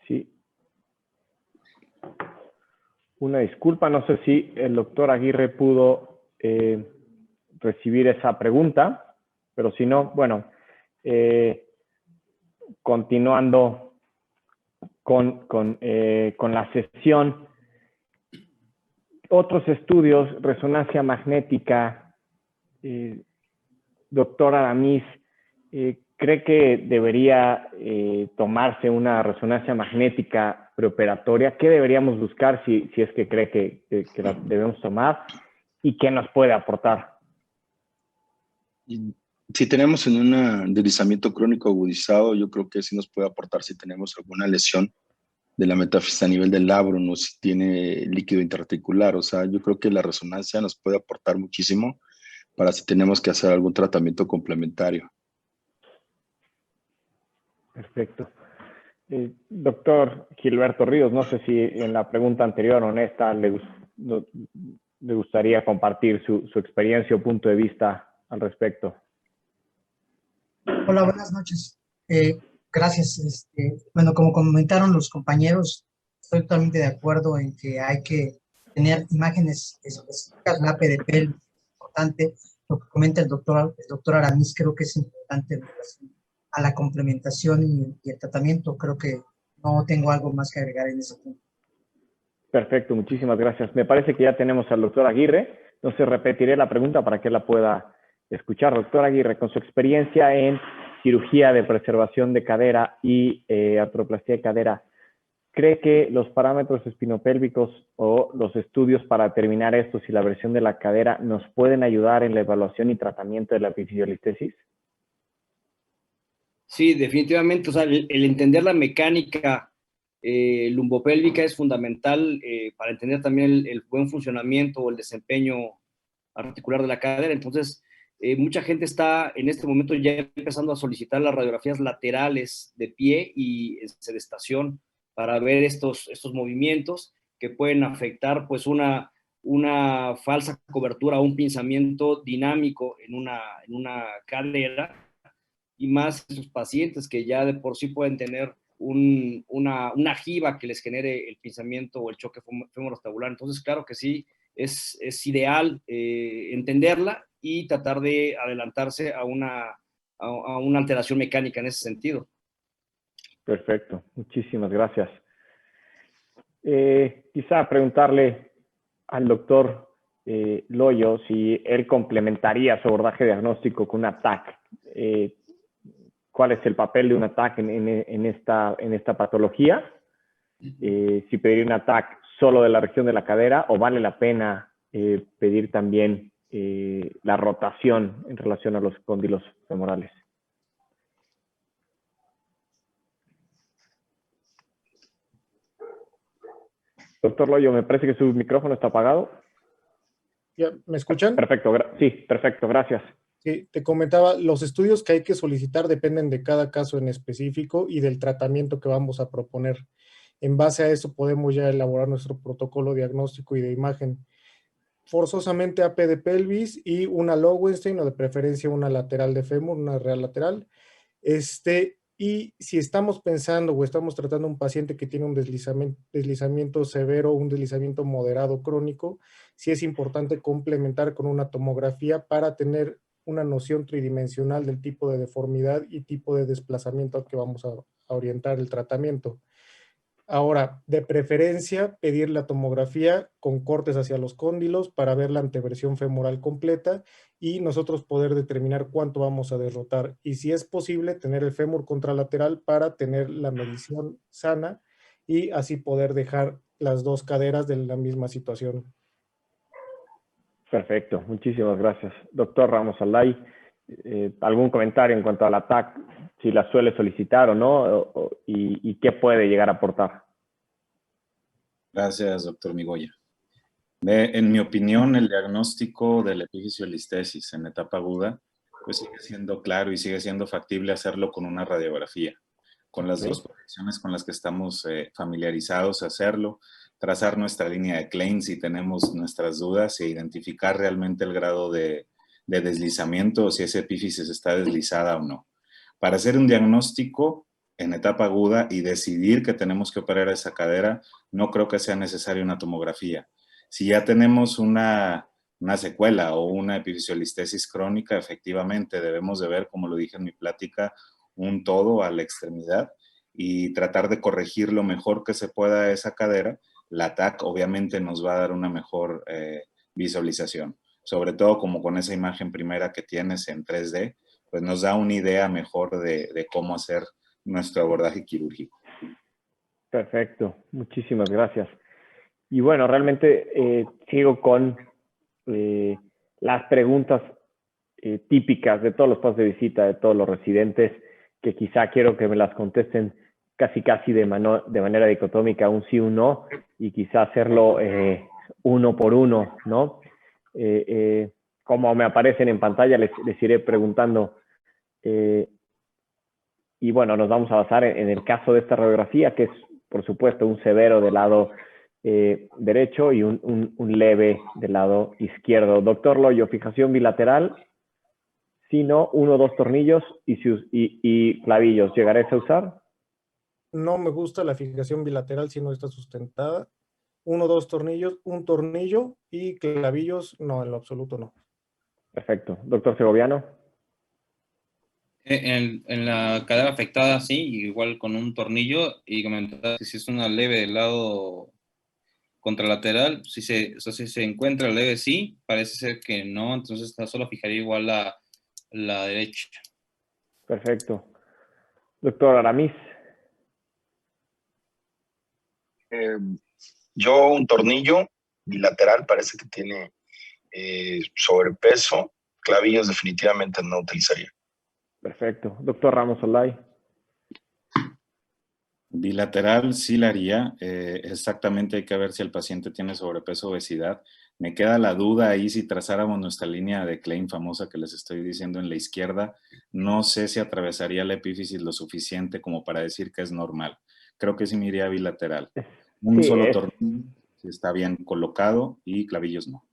Sí. Una disculpa, no sé si el doctor Aguirre pudo recibir esa pregunta, pero si no, bueno, continuando con la sesión, otros estudios, resonancia magnética, doctor Aramis, ¿cree que debería tomarse una resonancia magnética preoperatoria? ¿Qué deberíamos buscar si es que cree que la debemos tomar? ¿Y qué nos puede aportar? Si tenemos un deslizamiento crónico agudizado, yo creo que sí nos puede aportar si tenemos alguna lesión de la metáfisis a nivel del labrum o si tiene líquido intraarticular. O sea, yo creo que la resonancia nos puede aportar muchísimo para si tenemos que hacer algún tratamiento complementario. Perfecto. Doctor Gilberto Ríos, no sé si en la pregunta anterior o en esta le gustaría compartir su experiencia o punto de vista al respecto. Hola, buenas noches. Gracias. Bueno, como comentaron los compañeros, estoy totalmente de acuerdo en que hay que tener imágenes específicas. La PDP es importante. Lo que comenta el doctor Aramis creo que es importante en relación a la complementación y el tratamiento. Creo que no tengo algo más que agregar en ese punto. Perfecto, muchísimas gracias. Me parece que ya tenemos al doctor Aguirre. Entonces repetiré la pregunta para que la pueda escuchar. Doctor Aguirre, con su experiencia en cirugía de preservación de cadera y artroplastia de cadera, ¿cree que los parámetros espinopélvicos o los estudios para determinar estos y la versión de la cadera nos pueden ayudar en la evaluación y tratamiento de la epifisiolistesis? Sí, definitivamente. O sea, el entender la mecánica lumbopélvica es fundamental para entender también el buen funcionamiento o el desempeño articular de la cadera. Entonces, mucha gente está en este momento ya empezando a solicitar las radiografías laterales de pie y de estación para ver estos movimientos que pueden afectar pues una falsa cobertura o un pinzamiento dinámico en una cadera, y más esos pacientes que ya de por sí pueden tener una jiba que les genere el pinzamiento o el choque femorotabular. Entonces, claro que sí, es ideal entenderla y tratar de adelantarse a una alteración mecánica en ese sentido. Perfecto, muchísimas gracias. Quizá preguntarle al doctor Loyo si él complementaría su abordaje diagnóstico con un TAC. ¿Cuál es el papel de un TAC en esta patología? Si pedir un TAC solo de la región de la cadera o vale la pena pedir también la rotación en relación a los cóndilos femorales. Doctor Loyo, me parece que su micrófono está apagado. ¿Ya me escuchan? Perfecto, sí, perfecto, gracias. Sí, te comentaba, los estudios que hay que solicitar dependen de cada caso en específico y del tratamiento que vamos a proponer. En base a eso podemos ya elaborar nuestro protocolo diagnóstico y de imagen. Forzosamente AP de pelvis y una Lowenstein o de preferencia una lateral de fémur, una real lateral. Y si estamos pensando o estamos tratando a un paciente que tiene un deslizamiento severo, un deslizamiento moderado crónico, sí es importante complementar con una tomografía para tener una noción tridimensional del tipo de deformidad y tipo de desplazamiento al que vamos a orientar el tratamiento. Ahora, de preferencia, pedir la tomografía con cortes hacia los cóndilos para ver la anteversión femoral completa y nosotros poder determinar cuánto vamos a derrotar. Y si es posible, tener el fémur contralateral para tener la medición sana y así poder dejar las dos caderas de la misma situación. Perfecto, muchísimas gracias. Doctor Ramos Alday, ¿algún comentario en cuanto a la TAC? Si la suele solicitar o no, y qué puede llegar a aportar. Gracias, doctor Migoya. En mi opinión, el diagnóstico de la epifisiolistesis en etapa aguda, pues sigue siendo claro y sigue siendo factible hacerlo con una radiografía, con las dos proyecciones con las que estamos familiarizados, hacerlo, trazar nuestra línea de Klein si tenemos nuestras dudas e identificar realmente el grado de deslizamiento o si esa epífisis está deslizada o no. Para hacer un diagnóstico en etapa aguda y decidir que tenemos que operar esa cadera, no creo que sea necesaria una tomografía. Si ya tenemos una secuela o una epifisiolistesis crónica, efectivamente debemos de ver, como lo dije en mi plática, un todo a la extremidad y tratar de corregir lo mejor que se pueda esa cadera. La TAC obviamente nos va a dar una mejor visualización, sobre todo como con esa imagen primera que tienes en 3D, pues nos da una idea mejor de cómo hacer nuestro abordaje quirúrgico. Perfecto, muchísimas gracias. Y bueno, realmente sigo con las preguntas típicas de todos los pasos de visita, de todos los residentes, que quizá quiero que me las contesten casi de manera dicotómica, un sí, un no, y quizá hacerlo uno por uno, ¿no? Como me aparecen en pantalla, les iré preguntando. Y bueno, nos vamos a basar en el caso de esta radiografía, que es, por supuesto, un severo del lado derecho y un leve del lado izquierdo. Doctor Loyo, fijación bilateral, si no, 1 o 2 tornillos y clavillos. ¿Llegarás a usar? No me gusta la fijación bilateral si no está sustentada. 1 o 2 tornillos, un tornillo y clavillos, no, en lo absoluto no. Perfecto. Doctor Segoviano. En la cadera afectada, sí, igual con un tornillo, y comentar que si es una leve del lado contralateral, si se encuentra leve, sí, parece ser que no, entonces solo fijaría igual la derecha. Perfecto. Doctor Aramis. Yo un tornillo bilateral, parece que tiene sobrepeso. Clavillos definitivamente no utilizaría. Perfecto. Doctor Ramos Olay. Bilateral sí la haría. Exactamente hay que ver si el paciente tiene sobrepeso o obesidad. Me queda la duda ahí si trazáramos nuestra línea de Klein famosa que les estoy diciendo en la izquierda. No sé si atravesaría la epífisis lo suficiente como para decir que es normal. Creo que sí me iría bilateral. Un solo tornillo, si está bien colocado, y clavillos no.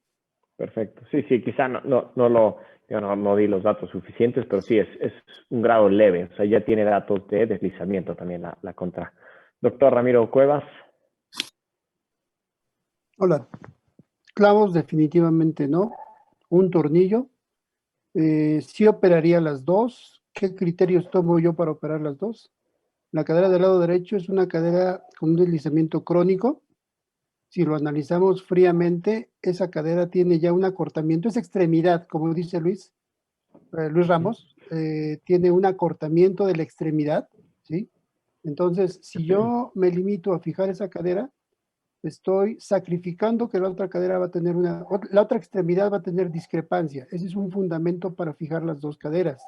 Perfecto. Sí, quizá no di los datos suficientes, pero sí es un grado leve. O sea, ya tiene datos de deslizamiento también la contra. Doctor Ramiro Cuevas. Hola. Clavos definitivamente no. Un tornillo. Sí operaría las dos. ¿Qué criterios tomo yo para operar las dos? La cadera del lado derecho es una cadera con un deslizamiento crónico. Si lo analizamos fríamente, esa cadera tiene ya un acortamiento, esa extremidad, como dice Luis Ramos, tiene un acortamiento de la extremidad, ¿sí? Entonces, si yo me limito a fijar esa cadera, estoy sacrificando que la otra cadera va a tener la otra extremidad va a tener discrepancia. Ese es un fundamento para fijar las dos caderas.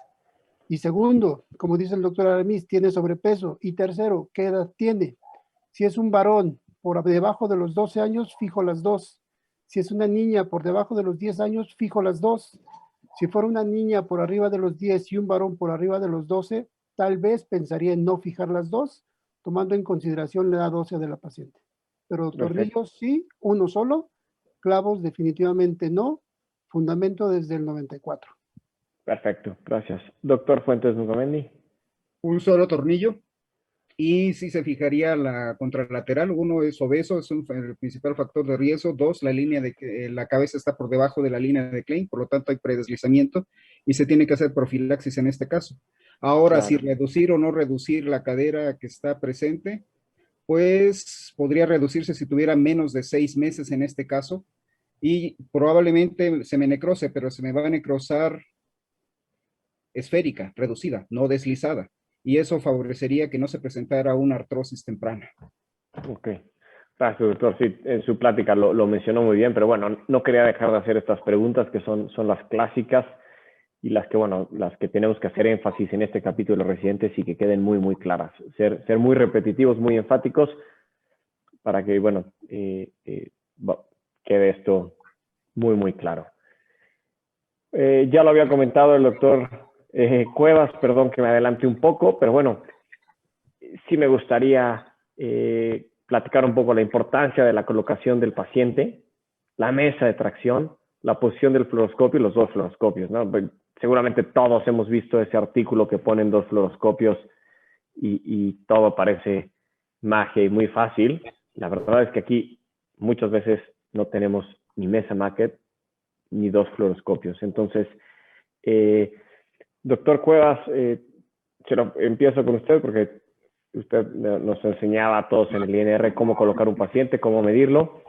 Y segundo, como dice el doctor Aramis, tiene sobrepeso. Y tercero, ¿qué edad tiene? Si es un varón por debajo de los 12 años, fijo las dos. Si es una niña por debajo de los 10 años, fijo las dos. Si fuera una niña por arriba de los 10 y un varón por arriba de los 12, tal vez pensaría en no fijar las dos, tomando en consideración la edad ósea de la paciente. Pero tornillos sí, uno solo, clavos definitivamente no, fundamento desde el 94. Perfecto, gracias. Doctor Fuentes Nugamendi. Un solo tornillo. Y si se fijaría la contralateral, uno es obeso, es el principal factor de riesgo. Dos, la línea de que la cabeza está por debajo de la línea de Klein, por lo tanto hay predeslizamiento y se tiene que hacer profilaxis en este caso. Ahora, si reducir o no reducir la cadera que está presente, pues podría reducirse si tuviera menos de 6 meses en este caso y probablemente se me necrose, pero se me va a necrosar esférica, reducida, no deslizada. Y eso favorecería que no se presentara una artrosis temprana. Ok. Gracias, doctor. Sí, en su plática lo mencionó muy bien, pero bueno, no quería dejar de hacer estas preguntas que son las clásicas y las que tenemos que hacer énfasis en este capítulo de residentes y que queden muy, muy claras. Ser muy repetitivos, muy enfáticos para que, quede esto muy, muy claro. Ya lo había comentado el doctor Cuevas, perdón que me adelante un poco, pero bueno, sí me gustaría platicar un poco la importancia de la colocación del paciente, la mesa de tracción, la posición del fluoroscopio y los dos fluoroscopios, ¿no? Seguramente todos hemos visto ese artículo que ponen dos fluoroscopios y todo parece magia y muy fácil. La verdad es que aquí muchas veces no tenemos ni mesa maquet ni dos fluoroscopios. Entonces, doctor Cuevas, empiezo con usted porque usted nos enseñaba a todos en el INR cómo colocar un paciente, cómo medirlo.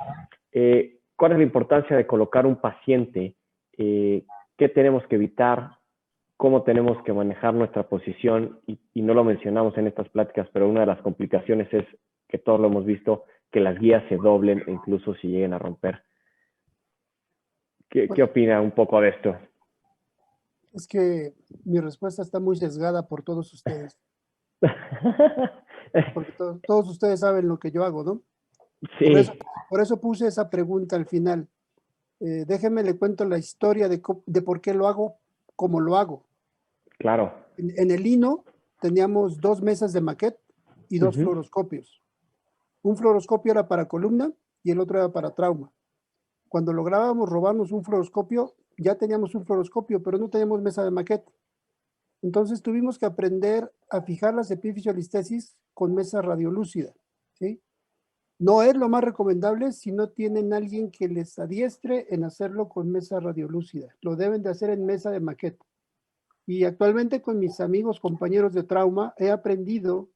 ¿Cuál es la importancia de colocar un paciente? ¿Qué tenemos que evitar? ¿Cómo tenemos que manejar nuestra posición? Y no lo mencionamos en estas pláticas, pero una de las complicaciones es que todos lo hemos visto, que las guías se doblen e incluso si lleguen a romper. ¿Qué opina un poco de esto? Es que mi respuesta está muy sesgada por todos ustedes. Porque todos ustedes saben lo que yo hago, ¿no? Sí. Por eso puse esa pregunta al final. Déjenme le cuento la historia de por qué lo hago como lo hago. Claro. En el INO teníamos 2 mesas de maquet y 2 fluoroscopios. Un fluoroscopio era para columna y el otro era para trauma. Cuando lográbamos robarnos un fluoroscopio, ya teníamos un fluoroscopio, pero no teníamos mesa de maquet. Entonces tuvimos que aprender a fijar las epifisiolistesis con mesa radiolúcida, ¿sí? No es lo más recomendable si no tienen alguien que les adiestre en hacerlo con mesa radiolúcida. Lo deben de hacer en mesa de maquet. Y actualmente con mis amigos, compañeros de trauma, he aprendido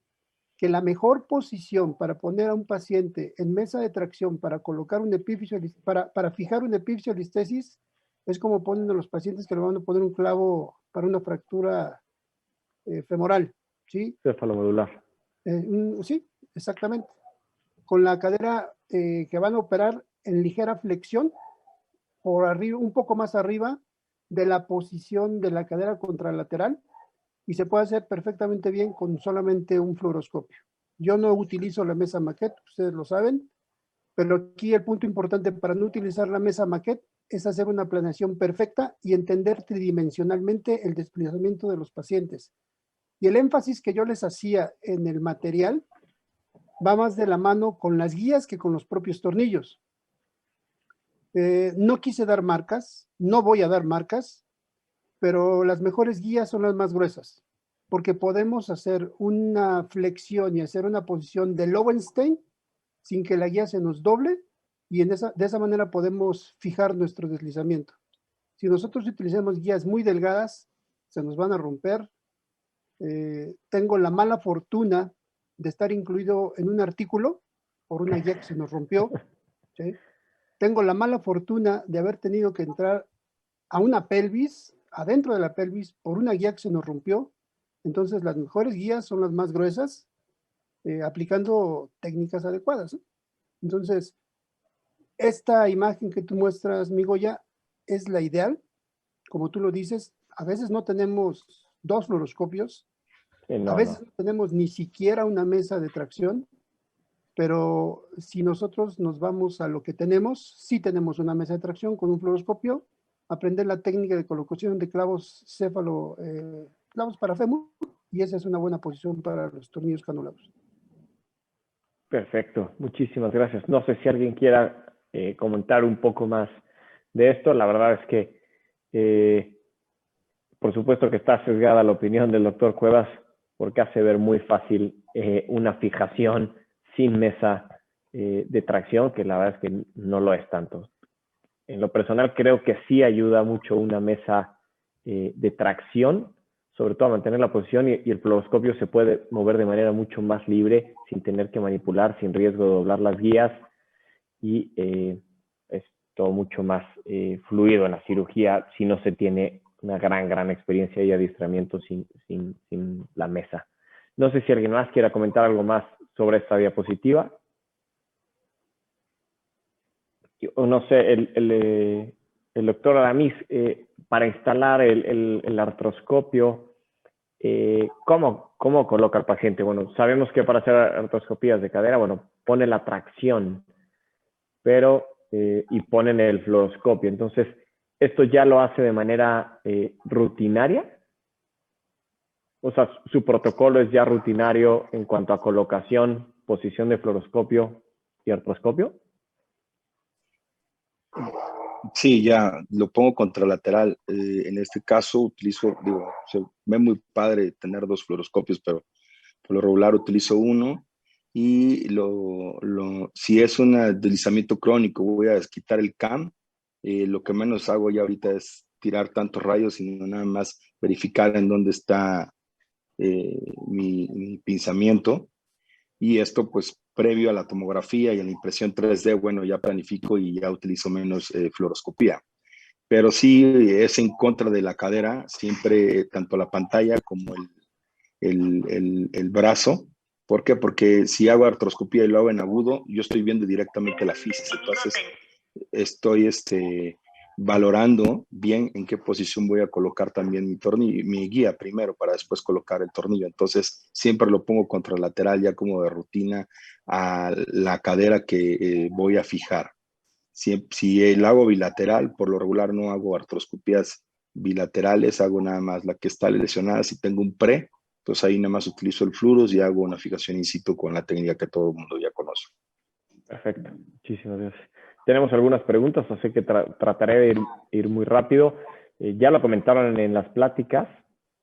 que la mejor posición para poner a un paciente en mesa de tracción para colocar un para fijar una epifisiolistesis es como ponen a los pacientes que le van a poner un clavo para una fractura femoral, ¿sí? Cefalomodular. Sí, exactamente. Con la cadera que van a operar en ligera flexión por arriba, un poco más arriba de la posición de la cadera contralateral y se puede hacer perfectamente bien con solamente un fluoroscopio. Yo no utilizo la mesa maquette, ustedes lo saben, pero aquí el punto importante para no utilizar la mesa maquette es hacer una planeación perfecta y entender tridimensionalmente el desplazamiento de los pacientes. Y el énfasis que yo les hacía en el material va más de la mano con las guías que con los propios tornillos. No quise dar marcas, no voy a dar marcas, pero las mejores guías son las más gruesas, porque podemos hacer una flexión y hacer una posición de Lowenstein sin que la guía se nos doble, y de esa manera podemos fijar nuestro deslizamiento. Si nosotros utilizamos guías muy delgadas, se nos van a romper. Tengo la mala fortuna de estar incluido en un artículo por una guía que se nos rompió, ¿sí? Tengo la mala fortuna de haber tenido que entrar a una pelvis, adentro de la pelvis, por una guía que se nos rompió. Entonces, las mejores guías son las más gruesas, aplicando técnicas adecuadas, ¿eh? Entonces, esta imagen que tú muestras, mi Goya, es la ideal. Como tú lo dices, a veces no tenemos 2 fluoroscopios, a veces no tenemos ni siquiera una mesa de tracción, pero si nosotros nos vamos a lo que tenemos, sí tenemos una mesa de tracción con un fluoroscopio, aprender la técnica de colocación de clavos clavos para fémur, y esa es una buena posición para los tornillos canulados. Perfecto, muchísimas gracias. No sé si alguien quiera comentar un poco más de esto. La verdad es que, por supuesto que está sesgada la opinión del doctor Cuevas, porque hace ver muy fácil una fijación sin mesa de tracción, que la verdad es que no lo es tanto. En lo personal creo que sí ayuda mucho una mesa de tracción, sobre todo a mantener la posición, y el fluoroscopio se puede mover de manera mucho más libre, sin tener que manipular, sin riesgo de doblar las guías, y es todo mucho más fluido en la cirugía si no se tiene una gran experiencia y adiestramiento sin la mesa. No sé si alguien más quiera comentar algo más sobre esta diapositiva. O no sé, el doctor Aramis, para instalar el artroscopio, ¿cómo coloca al paciente? Bueno, sabemos que para hacer artroscopías de cadera, bueno, pone la tracción, pero y ponen el fluoroscopio. Entonces, ¿esto ya lo hace de manera rutinaria? O sea, ¿su protocolo es ya rutinario en cuanto a colocación, posición de fluoroscopio y artroscopio? Sí, ya lo pongo contralateral. En este caso utilizo, se ve muy padre tener 2 fluoroscopios, pero por lo regular utilizo uno, y si es un deslizamiento crónico, voy a desquitar el CAM. Lo que menos hago ya ahorita es tirar tantos rayos, sino nada más verificar en dónde está mi pinzamiento. Y esto pues previo a la tomografía y a la impresión 3D, bueno, ya planifico y ya utilizo menos fluoroscopía. Pero sí es en contra de la cadera, siempre tanto la pantalla como el brazo. ¿Por qué? Porque si hago artroscopía y lo hago en agudo, yo estoy viendo directamente la fisis. Entonces estoy valorando bien en qué posición voy a colocar también mi tornillo, mi guía primero, para después colocar el tornillo. Entonces siempre lo pongo contralateral, ya como de rutina, a la cadera que voy a fijar. Si lo hago bilateral, por lo regular no hago artroscopías bilaterales, hago nada más la que está lesionada. Si tengo un pre, pues ahí nada más utilizo el fluoros y hago una fijación in situ con la técnica que todo el mundo ya conoce. Perfecto, muchísimas gracias. Tenemos algunas preguntas, así que trataré de ir muy rápido. Ya lo comentaron en las pláticas,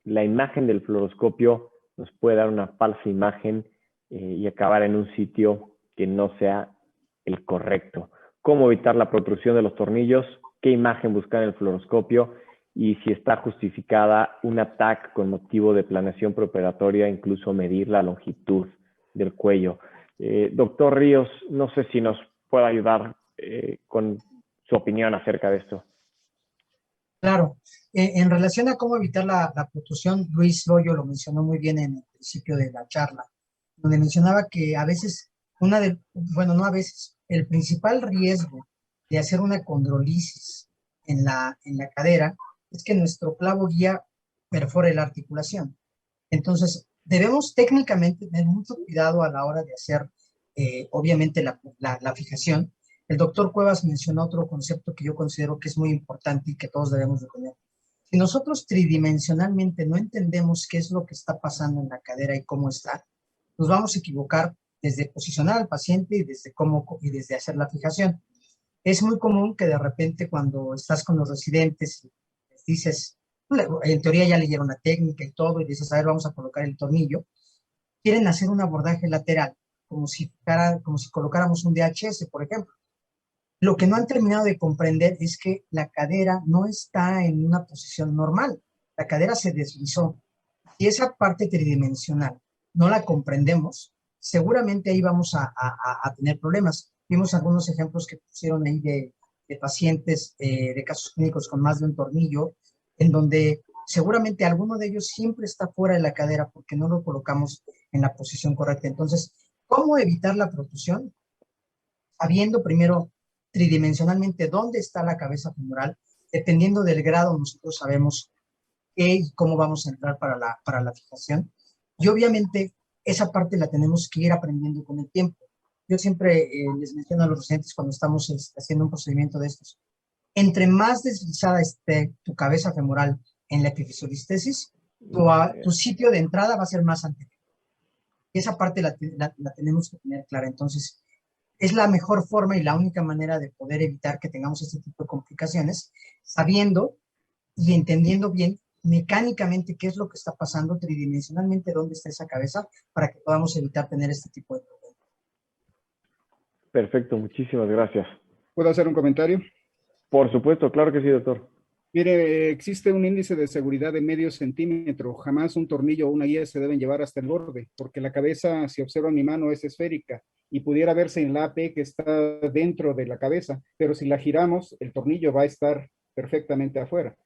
la imagen del fluoroscopio nos puede dar una falsa imagen y acabar en un sitio que no sea el correcto. ¿Cómo evitar la protrusión de los tornillos? ¿Qué imagen buscar en el fluoroscopio? Y si está justificada una TAC con motivo de planeación preoperatoria, incluso medir la longitud del cuello. Doctor Ríos, no sé si nos puede ayudar con su opinión acerca de esto. Claro, en relación a cómo evitar la protrusión, Luis Loyo lo mencionó muy bien en el principio de la charla, donde mencionaba que a veces, no a veces, el principal riesgo de hacer una condrolisis en la cadera es que nuestro clavo guía perfore la articulación. Entonces, debemos técnicamente tener mucho cuidado a la hora de hacer, obviamente, la fijación. El doctor Cuevas mencionó otro concepto que yo considero que es muy importante y que todos debemos de tener. Si nosotros tridimensionalmente no entendemos qué es lo que está pasando en la cadera y cómo está, nos vamos a equivocar desde posicionar al paciente y desde hacer la fijación. Es muy común que de repente cuando estás con los residentes les dices, en teoría ya leyeron la técnica y todo, y dices, a ver, vamos a colocar el tornillo, quieren hacer un abordaje lateral, como si colocáramos un DHS, por ejemplo. Lo que no han terminado de comprender es que la cadera no está en una posición normal, la cadera se deslizó. Y esa parte tridimensional no la comprendemos, seguramente ahí vamos a tener problemas. Vimos algunos ejemplos que pusieron ahí de pacientes, de casos clínicos con más de un tornillo, en donde seguramente alguno de ellos siempre está fuera de la cadera porque no lo colocamos en la posición correcta. Entonces, ¿cómo evitar la protusión? Sabiendo primero tridimensionalmente dónde está la cabeza femoral, dependiendo del grado nosotros sabemos qué y cómo vamos a entrar para la fijación. Y obviamente esa parte la tenemos que ir aprendiendo con el tiempo. Yo siempre les menciono a los residentes cuando estamos haciendo un procedimiento de estos. Entre más deslizada esté tu cabeza femoral en la epifisiolistesis, tu sitio de entrada va a ser más anterior. Y esa parte la tenemos que tener clara. Entonces, es la mejor forma y la única manera de poder evitar que tengamos este tipo de complicaciones, sabiendo y entendiendo bien mecánicamente qué es lo que está pasando, tridimensionalmente dónde está esa cabeza, para que podamos evitar tener este tipo de problemas. Perfecto, muchísimas gracias. ¿Puedo hacer un comentario? Por supuesto, claro que sí, doctor. Mire, existe un índice de seguridad de medio centímetro. Jamás un tornillo o una guía se deben llevar hasta el borde, porque la cabeza, si observan mi mano, es esférica y pudiera verse en la AP que está dentro de la cabeza, pero si la giramos, el tornillo va a estar perfectamente afuera.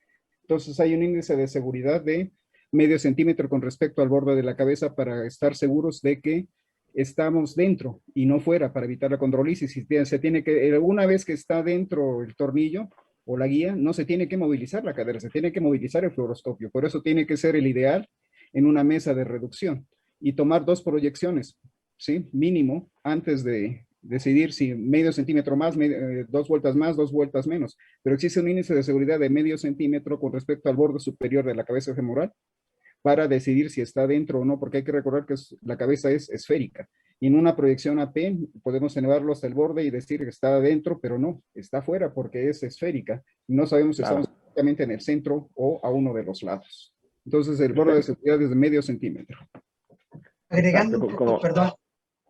Entonces hay un índice de seguridad de medio centímetro con respecto al borde de la cabeza para estar seguros de que estamos dentro y no fuera, para evitar la condrolisis. Se tiene que, una vez que está dentro el tornillo o la guía, no se tiene que movilizar la cadera, se tiene que movilizar el fluoroscopio. Por eso tiene que ser el ideal en una mesa de reducción y tomar 2 proyecciones, ¿sí? Mínimo, antes de decidir si medio centímetro más, 2 vueltas más, 2 vueltas menos. Pero existe un índice de seguridad de medio centímetro con respecto al borde superior de la cabeza femoral para decidir si está dentro o no, porque hay que recordar que la cabeza es esférica. Y en una proyección AP podemos elevarlo hasta el borde y decir que está adentro, pero no, está afuera porque es esférica. No sabemos si estamos exactamente en el centro o a uno de los lados. Entonces el borde de seguridad es de medio centímetro. Agregando un poco, perdón,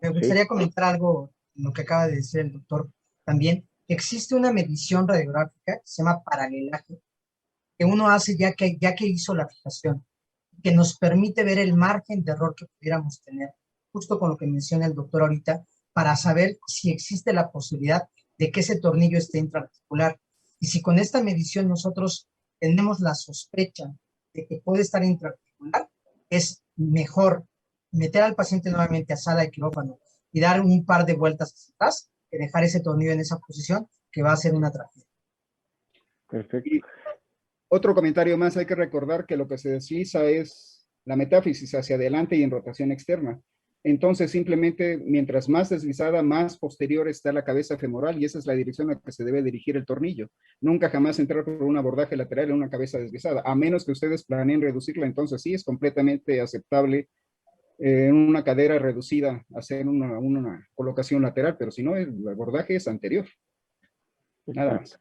me gustaría comentar algo en lo que acaba de decir el doctor también. Existe una medición radiográfica que se llama paralelaje, que uno hace ya que hizo la fijación, que nos permite ver el margen de error que pudiéramos tener, justo con lo que menciona el doctor ahorita, para saber si existe la posibilidad de que ese tornillo esté intraarticular. Y si con esta medición nosotros tenemos la sospecha de que puede estar intraarticular, es mejor meter al paciente nuevamente a sala de quirófano y dar un par de vueltas hacia atrás que dejar ese tornillo en esa posición, que va a ser una tragedia. Perfecto. Y otro comentario más, hay que recordar que lo que se desliza es la metáfisis hacia adelante y en rotación externa. Entonces, simplemente, mientras más deslizada, más posterior está la cabeza femoral y esa es la dirección a la que se debe dirigir el tornillo. Nunca jamás entrar por un abordaje lateral en una cabeza deslizada, a menos que ustedes planeen reducirla. Entonces, sí, es completamente aceptable en una cadera reducida hacer una colocación lateral, pero si no, el abordaje es anterior. Nada más.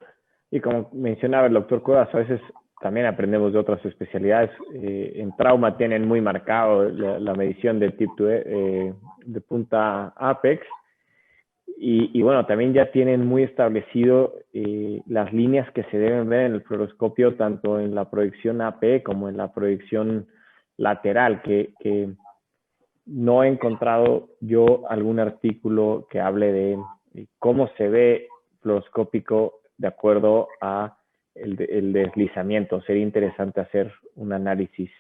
Y como mencionaba el doctor Cuevas, a veces también aprendemos de otras especialidades. En trauma tienen muy marcado la medición del tip de punta apex. Y bueno, también ya tienen muy establecido las líneas que se deben ver en el fluoroscopio, tanto en la proyección AP como en la proyección lateral, que no he encontrado yo algún artículo que hable de cómo se ve fluoroscópico de acuerdo a el deslizamiento. Sería interesante hacer un análisis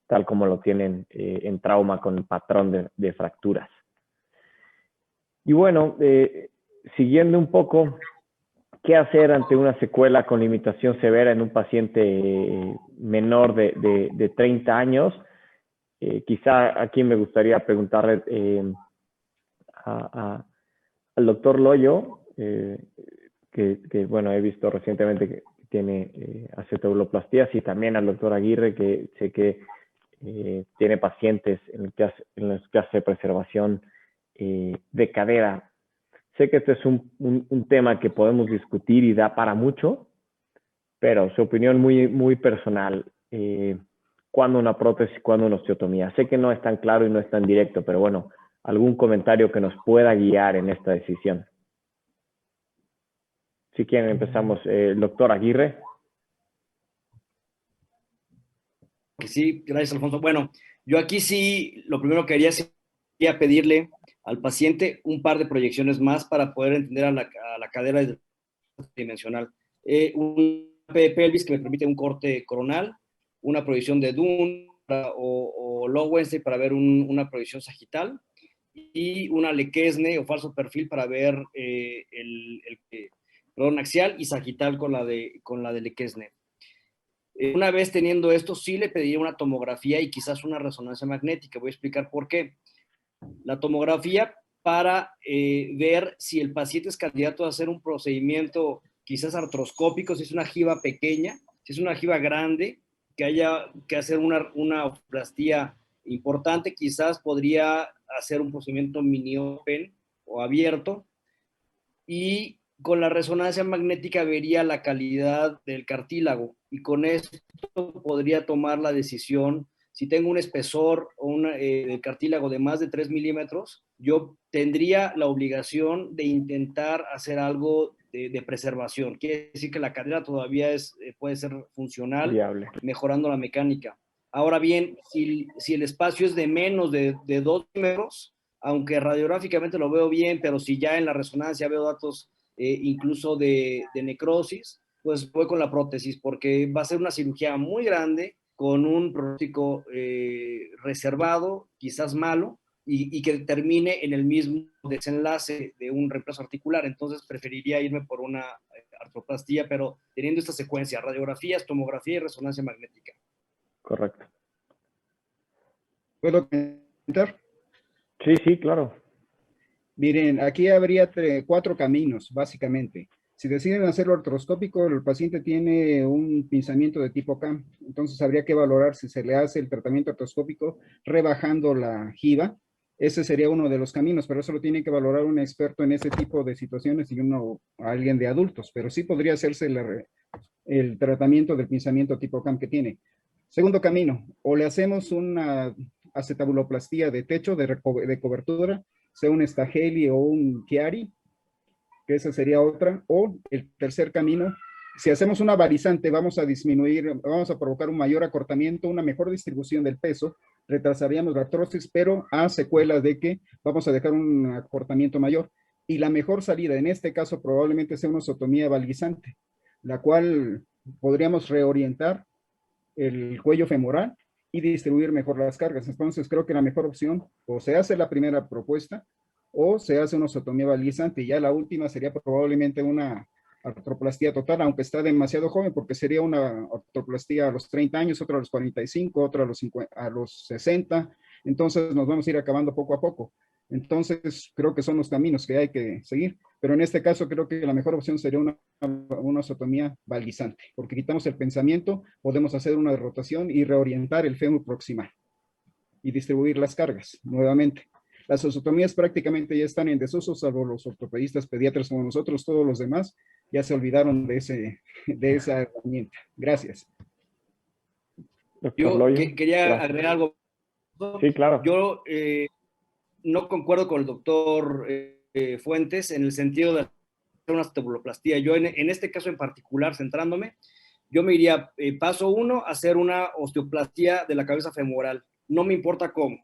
tal como lo tienen en trauma con el patrón de fracturas. Y bueno, siguiendo un poco, ¿qué hacer ante una secuela con limitación severa en un paciente menor de 30 años? Quizá aquí me gustaría preguntarle al doctor Loyo, que, bueno, he visto recientemente que tiene acetobuloplastías, y también al doctor Aguirre, que sé que tiene pacientes en los que hace preservación de cadera. Sé que este es un tema que podemos discutir y da para mucho, pero su opinión muy personal. ¿Cuándo una prótesis, cuándo una osteotomía? Sé que no es tan claro y no es tan directo, pero bueno, algún comentario que nos pueda guiar en esta decisión. Si quieren, empezamos. El doctor Aguirre. Sí, gracias, Alfonso. Bueno, yo aquí sí, lo primero que haría sería pedirle al paciente un par de proyecciones más para poder entender a la cadera dimensional. Un pelvis que me permite un corte coronal, una proyección de Dunn o Lowenstein para ver una proyección sagital, y una Lequesne o falso perfil para ver el perdón, axial y sagital con la de Lequesne. Una vez teniendo esto, sí le pediría una tomografía y quizás una resonancia magnética. Voy a explicar por qué. La tomografía para ver si el paciente es candidato a hacer un procedimiento quizás artroscópico, si es una jiba pequeña, si es una jiba grande, que haya que hacer una osteoplastía importante, quizás podría hacer un procedimiento mini open o abierto, y con la resonancia magnética vería la calidad del cartílago, y con esto podría tomar la decisión. Si tengo un espesor o del cartílago de más de 3 milímetros, yo tendría la obligación de intentar hacer algo de preservación. Quiere decir que la cadera todavía puede ser funcional, viable, mejorando la mecánica. Ahora bien, si el espacio es de menos de 2 metros, aunque radiográficamente lo veo bien, pero si ya en la resonancia veo datos incluso de necrosis, pues voy con la prótesis, porque va a ser una cirugía muy grande, con un pronóstico reservado, quizás malo, y que termine en el mismo desenlace de un reemplazo articular. Entonces preferiría irme por una artroplastía, pero teniendo esta secuencia: radiografías, tomografía y resonancia magnética. Correcto. ¿Puedo comentar? Sí, claro. Miren, aquí habría 4 caminos, básicamente. Si deciden hacerlo artroscópico, el paciente tiene un pinzamiento de tipo CAM, entonces habría que valorar si se le hace el tratamiento artroscópico rebajando la jiba. Ese sería uno de los caminos, pero eso lo tiene que valorar un experto en ese tipo de situaciones y alguien de adultos, pero sí podría hacerse el tratamiento del pinzamiento tipo CAM que tiene. Segundo camino, o le hacemos una acetabuloplastía de techo de cobertura, sea un Stageli o un Chiari, que esa sería otra. O el tercer camino, si hacemos una balizante, vamos a provocar un mayor acortamiento, una mejor distribución del peso, retrasaríamos la artrosis, pero a secuelas de que vamos a dejar un acortamiento mayor. Y la mejor salida en este caso probablemente sea una osteotomía balizante, la cual podríamos reorientar el cuello femoral y distribuir mejor las cargas. Entonces creo que la mejor opción, o se hace la primera propuesta, o se hace una osteotomía balizante, y ya la última sería probablemente una artroplastía total, aunque está demasiado joven, porque sería una artroplastía a los 30 años, otra a los 45, otra a los 60, entonces nos vamos a ir acabando poco a poco. Entonces creo que son los caminos que hay que seguir, pero en este caso creo que la mejor opción sería una osteotomía balizante, porque quitamos el pensamiento, podemos hacer una rotación y reorientar el fémur proximal y distribuir las cargas nuevamente. Las osteotomías prácticamente ya están en desuso, salvo los ortopedistas pediatras como nosotros. Todos los demás ya se olvidaron de esa herramienta. Gracias. Yo quería agregar algo. Sí, claro. Yo no concuerdo con el doctor Fuentes en el sentido de hacer una acetabuloplastía. Yo en este caso en particular, centrándome, yo me iría paso 1, hacer una osteoplastía de la cabeza femoral. No me importa cómo.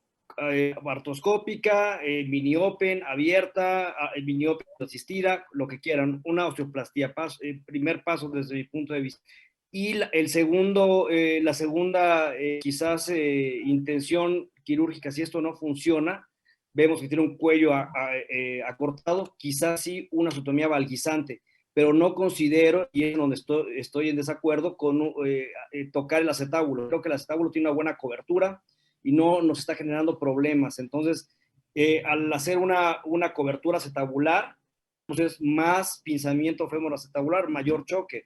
Artroscópica, mini open, abierta, mini open asistida, lo que quieran, una osteoplastía, primer paso desde mi punto de vista. Y la segunda quizás intención quirúrgica, si esto no funciona, vemos que tiene un cuello acortado, quizás sí una osteotomía valguizante, pero no considero, y es donde estoy en desacuerdo, con tocar el acetábulo. Creo que el acetábulo tiene una buena cobertura, y no nos está generando problemas. Entonces, al hacer una cobertura acetabular, pues es más pinzamiento fémoro-acetabular, mayor choque.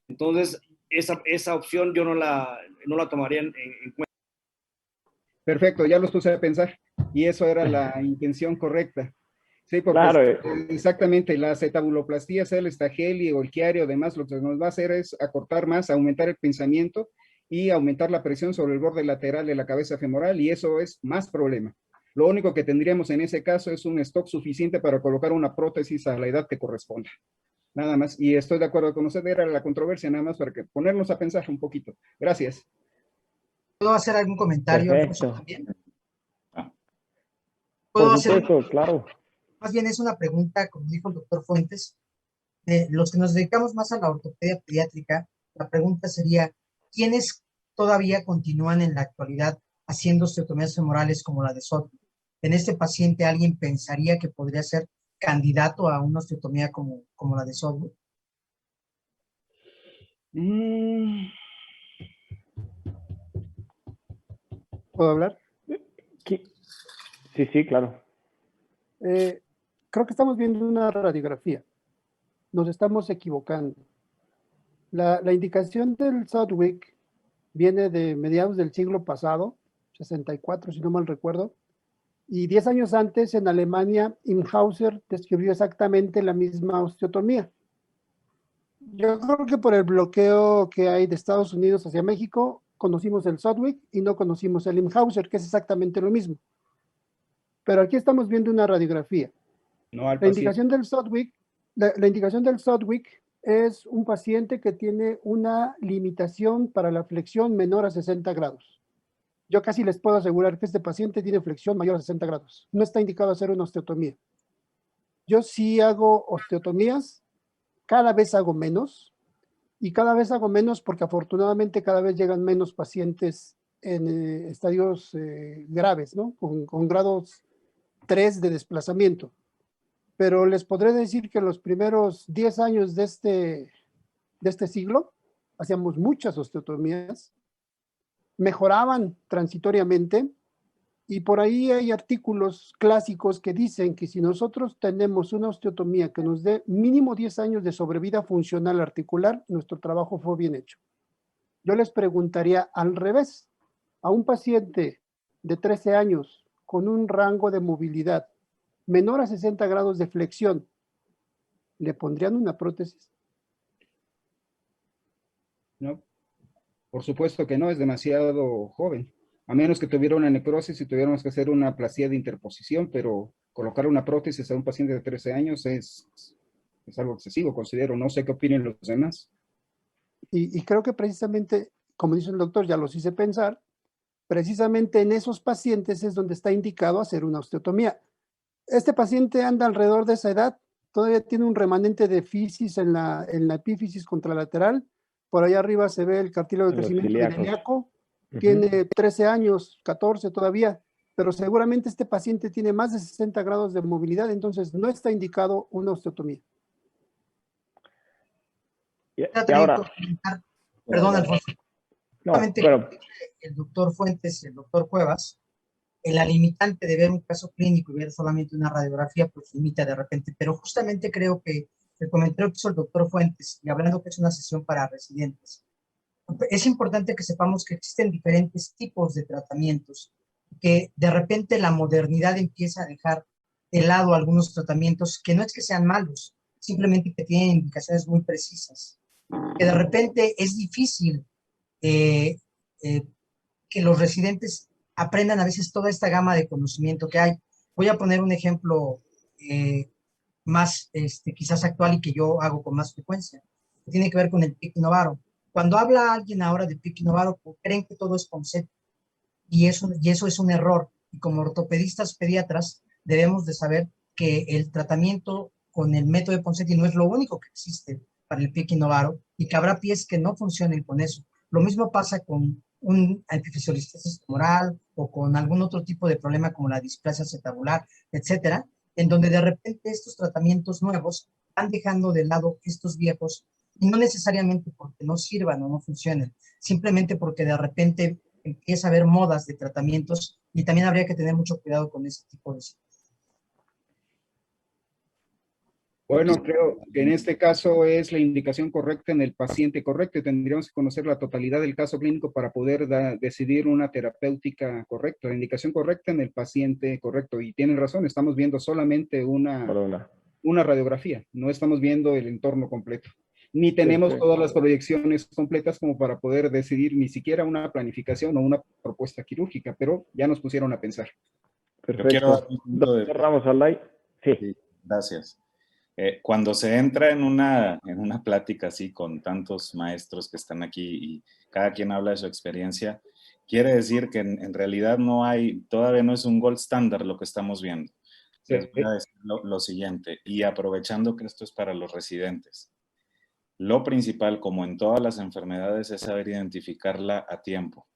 Entonces, esa opción yo no la tomaría en cuenta. Perfecto, ya los puse a pensar y eso era la intención correcta. Sí, porque Claro. exactamente la acetabuloplastía, sea el Stageli o el Chiari o demás, lo que nos va a hacer es acortar más, aumentar el pinzamiento y aumentar la presión sobre el borde lateral de la cabeza femoral y eso es más problema. Lo único que tendríamos en ese caso es un stock suficiente para colocar una prótesis a la edad que corresponda. Nada más, y estoy de acuerdo con usted, era la controversia nada más para que ponernos a pensar un poquito. Gracias. ¿Puedo hacer algún comentario, Alfonso, también? Por supuesto, claro. Más bien es una pregunta, como dijo el doctor Fuentes, los que nos dedicamos más a la ortopedia pediátrica, la pregunta sería, ¿quiénes todavía continúan en la actualidad haciendo osteotomías femorales como la de Sotwick? En este paciente, ¿alguien pensaría que podría ser candidato a una osteotomía como la de Sotwick? ¿Puedo hablar? Sí, claro. Creo que estamos viendo una radiografía. Nos estamos equivocando. La indicación del Sotwick viene de mediados del siglo pasado, 64, si no mal recuerdo, y 10 años antes en Alemania, Imhauser describió exactamente la misma osteotomía. Yo creo que por el bloqueo que hay de Estados Unidos hacia México, conocimos el Sotwick y no conocimos el Imhauser, que es exactamente lo mismo. Pero aquí estamos viendo una radiografía. No al La indicación del Sotwick, la indicación del Sotwick es un paciente que tiene una limitación para la flexión menor a 60 grados. Yo casi les puedo asegurar que este paciente tiene flexión mayor a 60 grados. No está indicado hacer una osteotomía. Yo sí hago osteotomías, cada vez hago menos, y cada vez hago menos porque afortunadamente cada vez llegan menos pacientes en estadios graves, ¿no? Con grados 3 de desplazamiento. Pero les podré decir que en los primeros 10 años de este siglo hacíamos muchas osteotomías, mejoraban transitoriamente y por ahí hay artículos clásicos que dicen que si nosotros tenemos una osteotomía que nos dé mínimo 10 años de sobrevida funcional articular, nuestro trabajo fue bien hecho. Yo les preguntaría al revés, a un paciente de 13 años con un rango de movilidad menor a 60 grados de flexión, ¿le pondrían una prótesis? No, por supuesto que no, es demasiado joven. A menos que tuviera una necrosis y tuviéramos que hacer una plastía de interposición, pero colocar una prótesis a un paciente de 13 años es algo excesivo, considero. No sé qué opinen los demás. Y creo que precisamente, como dice el doctor, ya los hice pensar, precisamente en esos pacientes es donde está indicado hacer una osteotomía. Este paciente anda alrededor de esa edad, todavía tiene un remanente de fisis en la epífisis contralateral, por allá arriba se ve el cartílago de crecimiento del ilíaco, tiene 13 años, 14 todavía, pero seguramente este paciente tiene más de 60 grados de movilidad, entonces no está indicado una osteotomía. Y ahora, perdón, Alfonso. No, el doctor Fuentes y el doctor Cuevas, la limitante de ver un caso clínico y ver solamente una radiografía, pues limita de repente, pero justamente creo que el comentario que hizo el doctor Fuentes, y hablando que es una sesión para residentes, es importante que sepamos que existen diferentes tipos de tratamientos, que de repente la modernidad empieza a dejar de lado algunos tratamientos que no es que sean malos, simplemente que tienen indicaciones muy precisas, que de repente es difícil que los residentes aprendan a veces toda esta gama de conocimiento que hay. Voy a poner un ejemplo más quizás actual y que yo hago con más frecuencia, que tiene que ver con el PIC Novaro. Cuando habla alguien ahora de PIC Novaro, creen que todo es concepto, y eso es un error, y como ortopedistas pediatras debemos de saber que el tratamiento con el método de Ponseti no es lo único que existe para el PIC Novaro, y que habrá pies que no funcionen con eso. Lo mismo pasa con un epifisiolistesis tumoral o con algún otro tipo de problema como la displasia acetabular, etcétera, en donde de repente estos tratamientos nuevos van dejando de lado estos viejos, y no necesariamente porque no sirvan o no funcionen, simplemente porque de repente empieza a haber modas de tratamientos y también habría que tener mucho cuidado con ese tipo de situaciones. Bueno, creo que en este caso es la indicación correcta en el paciente correcto. Tendríamos que conocer la totalidad del caso clínico para poder decidir una terapéutica correcta, la indicación correcta en el paciente correcto. Y tienen razón, estamos viendo solamente una radiografía, no estamos viendo el entorno completo. Ni tenemos todas las proyecciones completas como para poder decidir ni siquiera una planificación o una propuesta quirúrgica, pero ya nos pusieron a pensar. Perfecto. Doctor Ramos Alday. Sí, gracias. Cuando se entra en una plática así con tantos maestros que están aquí y cada quien habla de su experiencia, quiere decir que en realidad todavía no es un gold standard lo que estamos viendo. Les voy a decir lo siguiente, y aprovechando que esto es para los residentes. Lo principal, como en todas las enfermedades, es saber identificarla a tiempo.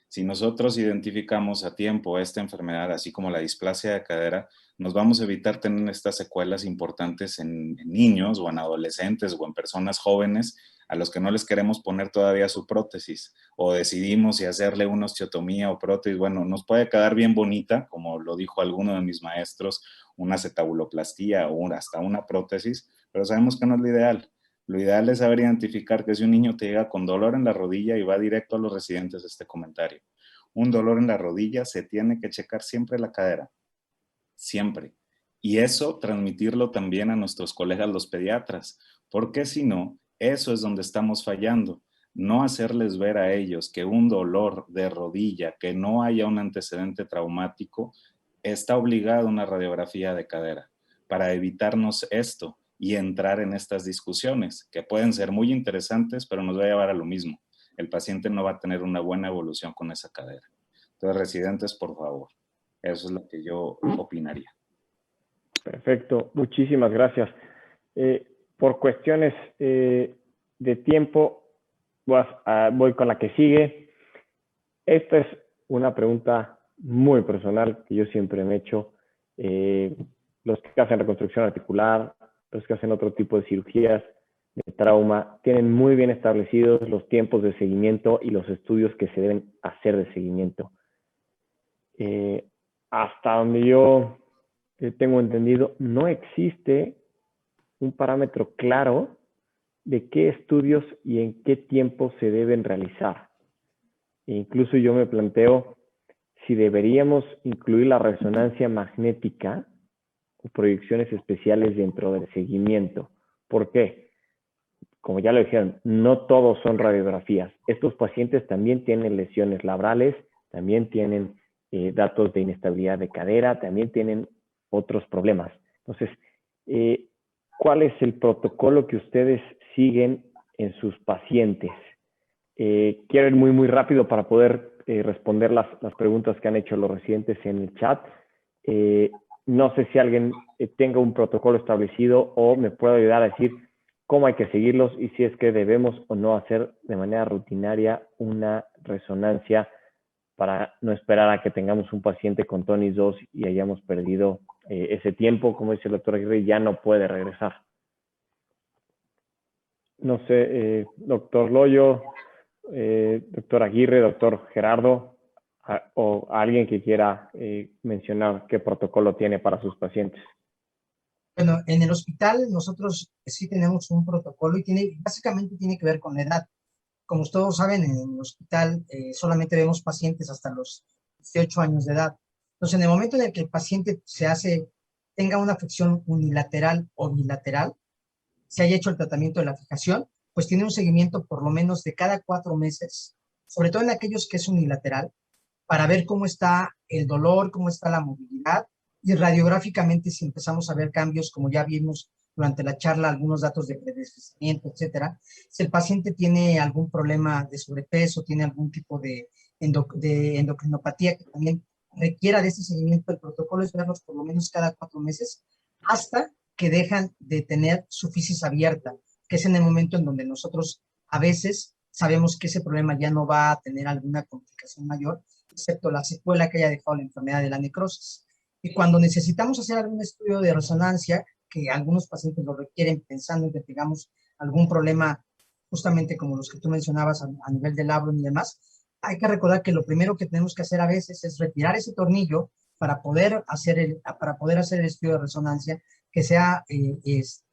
Si nosotros identificamos a tiempo esta enfermedad, así como la displasia de cadera, nos vamos a evitar tener estas secuelas importantes en niños o en adolescentes o en personas jóvenes a los que no les queremos poner todavía su prótesis o decidimos si hacerle una osteotomía o prótesis. Bueno, nos puede quedar bien bonita, como lo dijo alguno de mis maestros, una acetabuloplastía o hasta una prótesis, pero sabemos que no es lo ideal. Lo ideal es saber identificar que si un niño te llega con dolor en la rodilla y va directo a los residentes este comentario. Un dolor en la rodilla, se tiene que checar siempre la cadera. Siempre. Y eso transmitirlo también a nuestros colegas los pediatras, porque si no, eso es donde estamos fallando. No hacerles ver a ellos que un dolor de rodilla, que no haya un antecedente traumático, está obligado a una radiografía de cadera para evitarnos esto y entrar en estas discusiones que pueden ser muy interesantes, pero nos va a llevar a lo mismo. El paciente no va a tener una buena evolución con esa cadera. Entonces, residentes, por favor. Eso es lo que yo opinaría. Perfecto, muchísimas gracias. Por cuestiones de tiempo, voy con la que sigue. Esta es una pregunta muy personal que yo siempre me he hecho. Los que hacen reconstrucción articular, los que hacen otro tipo de cirugías de trauma, tienen muy bien establecidos los tiempos de seguimiento y los estudios que se deben hacer de seguimiento. Hasta donde yo tengo entendido, no existe un parámetro claro de qué estudios y en qué tiempo se deben realizar. E incluso yo me planteo si deberíamos incluir la resonancia magnética o proyecciones especiales dentro del seguimiento. ¿Por qué? Como ya lo dijeron, no todos son radiografías. Estos pacientes también tienen lesiones labrales, también tienen datos de inestabilidad de cadera, también tienen otros problemas. Entonces, ¿cuál es el protocolo que ustedes siguen en sus pacientes? Quiero ir muy rápido para poder responder las preguntas que han hecho los residentes en el chat. No sé si alguien tenga un protocolo establecido o me puede ayudar a decir cómo hay que seguirlos y si es que debemos o no hacer de manera rutinaria una resonancia para no esperar a que tengamos un paciente con TONIS 2 y hayamos perdido ese tiempo. Como dice el doctor Aguirre, ya no puede regresar. No sé, doctor Loyo, doctor Aguirre, doctor Gerardo, o alguien que quiera mencionar qué protocolo tiene para sus pacientes. Bueno, en el hospital nosotros sí tenemos un protocolo y básicamente tiene que ver con la edad. Como todos saben, en el hospital solamente vemos pacientes hasta los 18 años de edad. Entonces, en el momento en el que el paciente tenga una afección unilateral o bilateral, se haya hecho el tratamiento de la fijación, pues tiene un seguimiento por lo menos de cada 4 meses, sobre todo en aquellos que es unilateral, para ver cómo está el dolor, cómo está la movilidad, y radiográficamente si empezamos a ver cambios, como ya vimos durante la charla, algunos datos de predeslizamiento, etcétera. Si el paciente tiene algún problema de sobrepeso, tiene algún tipo de endocrinopatía que también requiera de este seguimiento, el protocolo es verlos por lo menos cada 4 meses, hasta que dejan de tener su fisis abierta, que es en el momento en donde nosotros a veces sabemos que ese problema ya no va a tener alguna complicación mayor, excepto la secuela que haya dejado la enfermedad de la necrosis. Y cuando necesitamos hacer algún estudio de resonancia, que algunos pacientes lo requieren pensando en que tengamos algún problema, justamente como los que tú mencionabas a nivel del labro y demás, hay que recordar que lo primero que tenemos que hacer a veces es retirar ese tornillo para poder hacer el estudio de resonancia que sea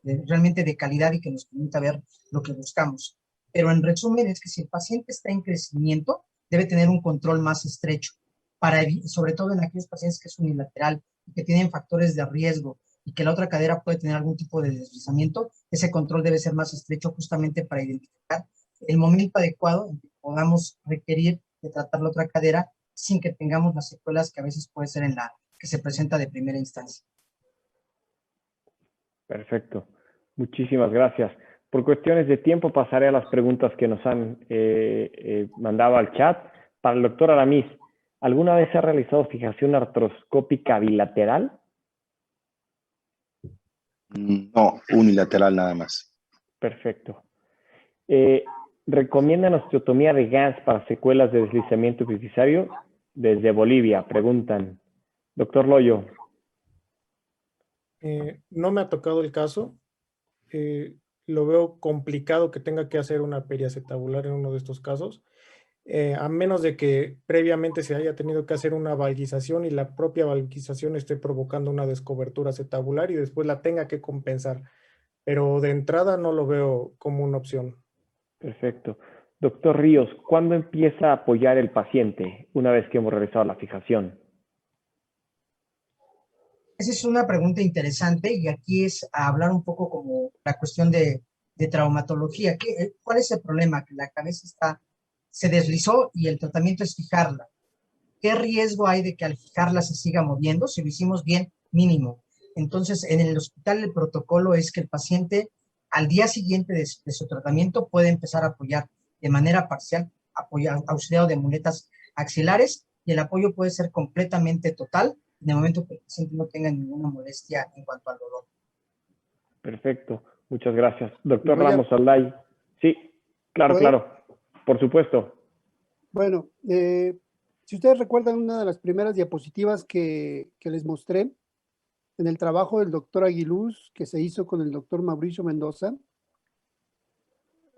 realmente de calidad y que nos permita ver lo que buscamos. Pero en resumen es que si el paciente está en crecimiento, debe tener un control más estrecho, sobre todo en aquellos pacientes que es unilateral y que tienen factores de riesgo y que la otra cadera puede tener algún tipo de deslizamiento, ese control debe ser más estrecho justamente para identificar el momento adecuado en que podamos requerir de tratar la otra cadera sin que tengamos las secuelas que a veces puede ser en la que se presenta de primera instancia. Perfecto. Muchísimas gracias. Por cuestiones de tiempo pasaré a las preguntas que nos han mandado al chat. Para el doctor Aramis, ¿alguna vez se ha realizado fijación artroscópica bilateral? No, unilateral nada más. Perfecto. ¿Recomiendan osteotomía de Gans para secuelas de deslizamiento epifisiario? Desde Bolivia, preguntan. Doctor Loyo. No me ha tocado el caso. Lo veo complicado que tenga que hacer una periacetabular en uno de estos casos, a menos de que previamente se haya tenido que hacer una valgización y la propia valgización esté provocando una descobertura acetabular y después la tenga que compensar. Pero de entrada no lo veo como una opción. Perfecto. Doctor Ríos, ¿cuándo empieza a apoyar el paciente una vez que hemos realizado la fijación? Esa es una pregunta interesante y aquí es a hablar un poco como la cuestión de traumatología. ¿Cuál es el problema? Que la cabeza se deslizó y el tratamiento es fijarla. ¿Qué riesgo hay de que al fijarla se siga moviendo? Si lo hicimos bien, mínimo. Entonces, en el hospital el protocolo es que el paciente al día siguiente de su tratamiento puede empezar a apoyar de manera parcial, auxiliado de muletas axilares, y el apoyo puede ser completamente total en el momento que el paciente no tenga ninguna molestia en cuanto al dolor. Perfecto, muchas gracias. Doctor Ramos Alday. Sí, claro, claro, por supuesto. Bueno, si ustedes recuerdan una de las primeras diapositivas que les mostré, en el trabajo del doctor Aguiluz, que se hizo con el doctor Mauricio Mendoza,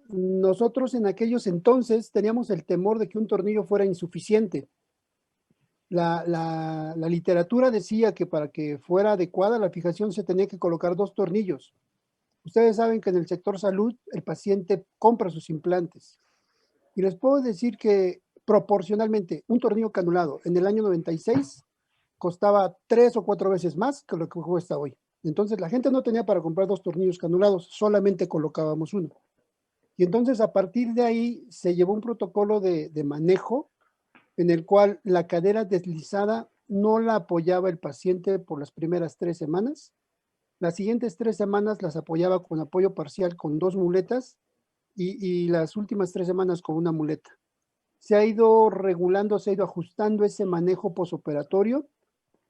nosotros en aquellos entonces teníamos el temor de que un tornillo fuera insuficiente. La literatura decía que para que fuera adecuada la fijación se tenía que colocar 2 tornillos. Ustedes saben que en el sector salud el paciente compra sus implantes. Y les puedo decir que proporcionalmente un tornillo canulado en el año 96 costaba 3 o 4 veces más que lo que cuesta hoy. Entonces la gente no tenía para comprar 2 tornillos canulados, solamente colocábamos uno. Y entonces a partir de ahí se llevó un protocolo de manejo en el cual la cadera deslizada no la apoyaba el paciente por las primeras 3 semanas. Las siguientes 3 semanas las apoyaba con apoyo parcial con 2 muletas y las últimas 3 semanas con una muleta. Se ha ido regulando, se ha ido ajustando ese manejo posoperatorio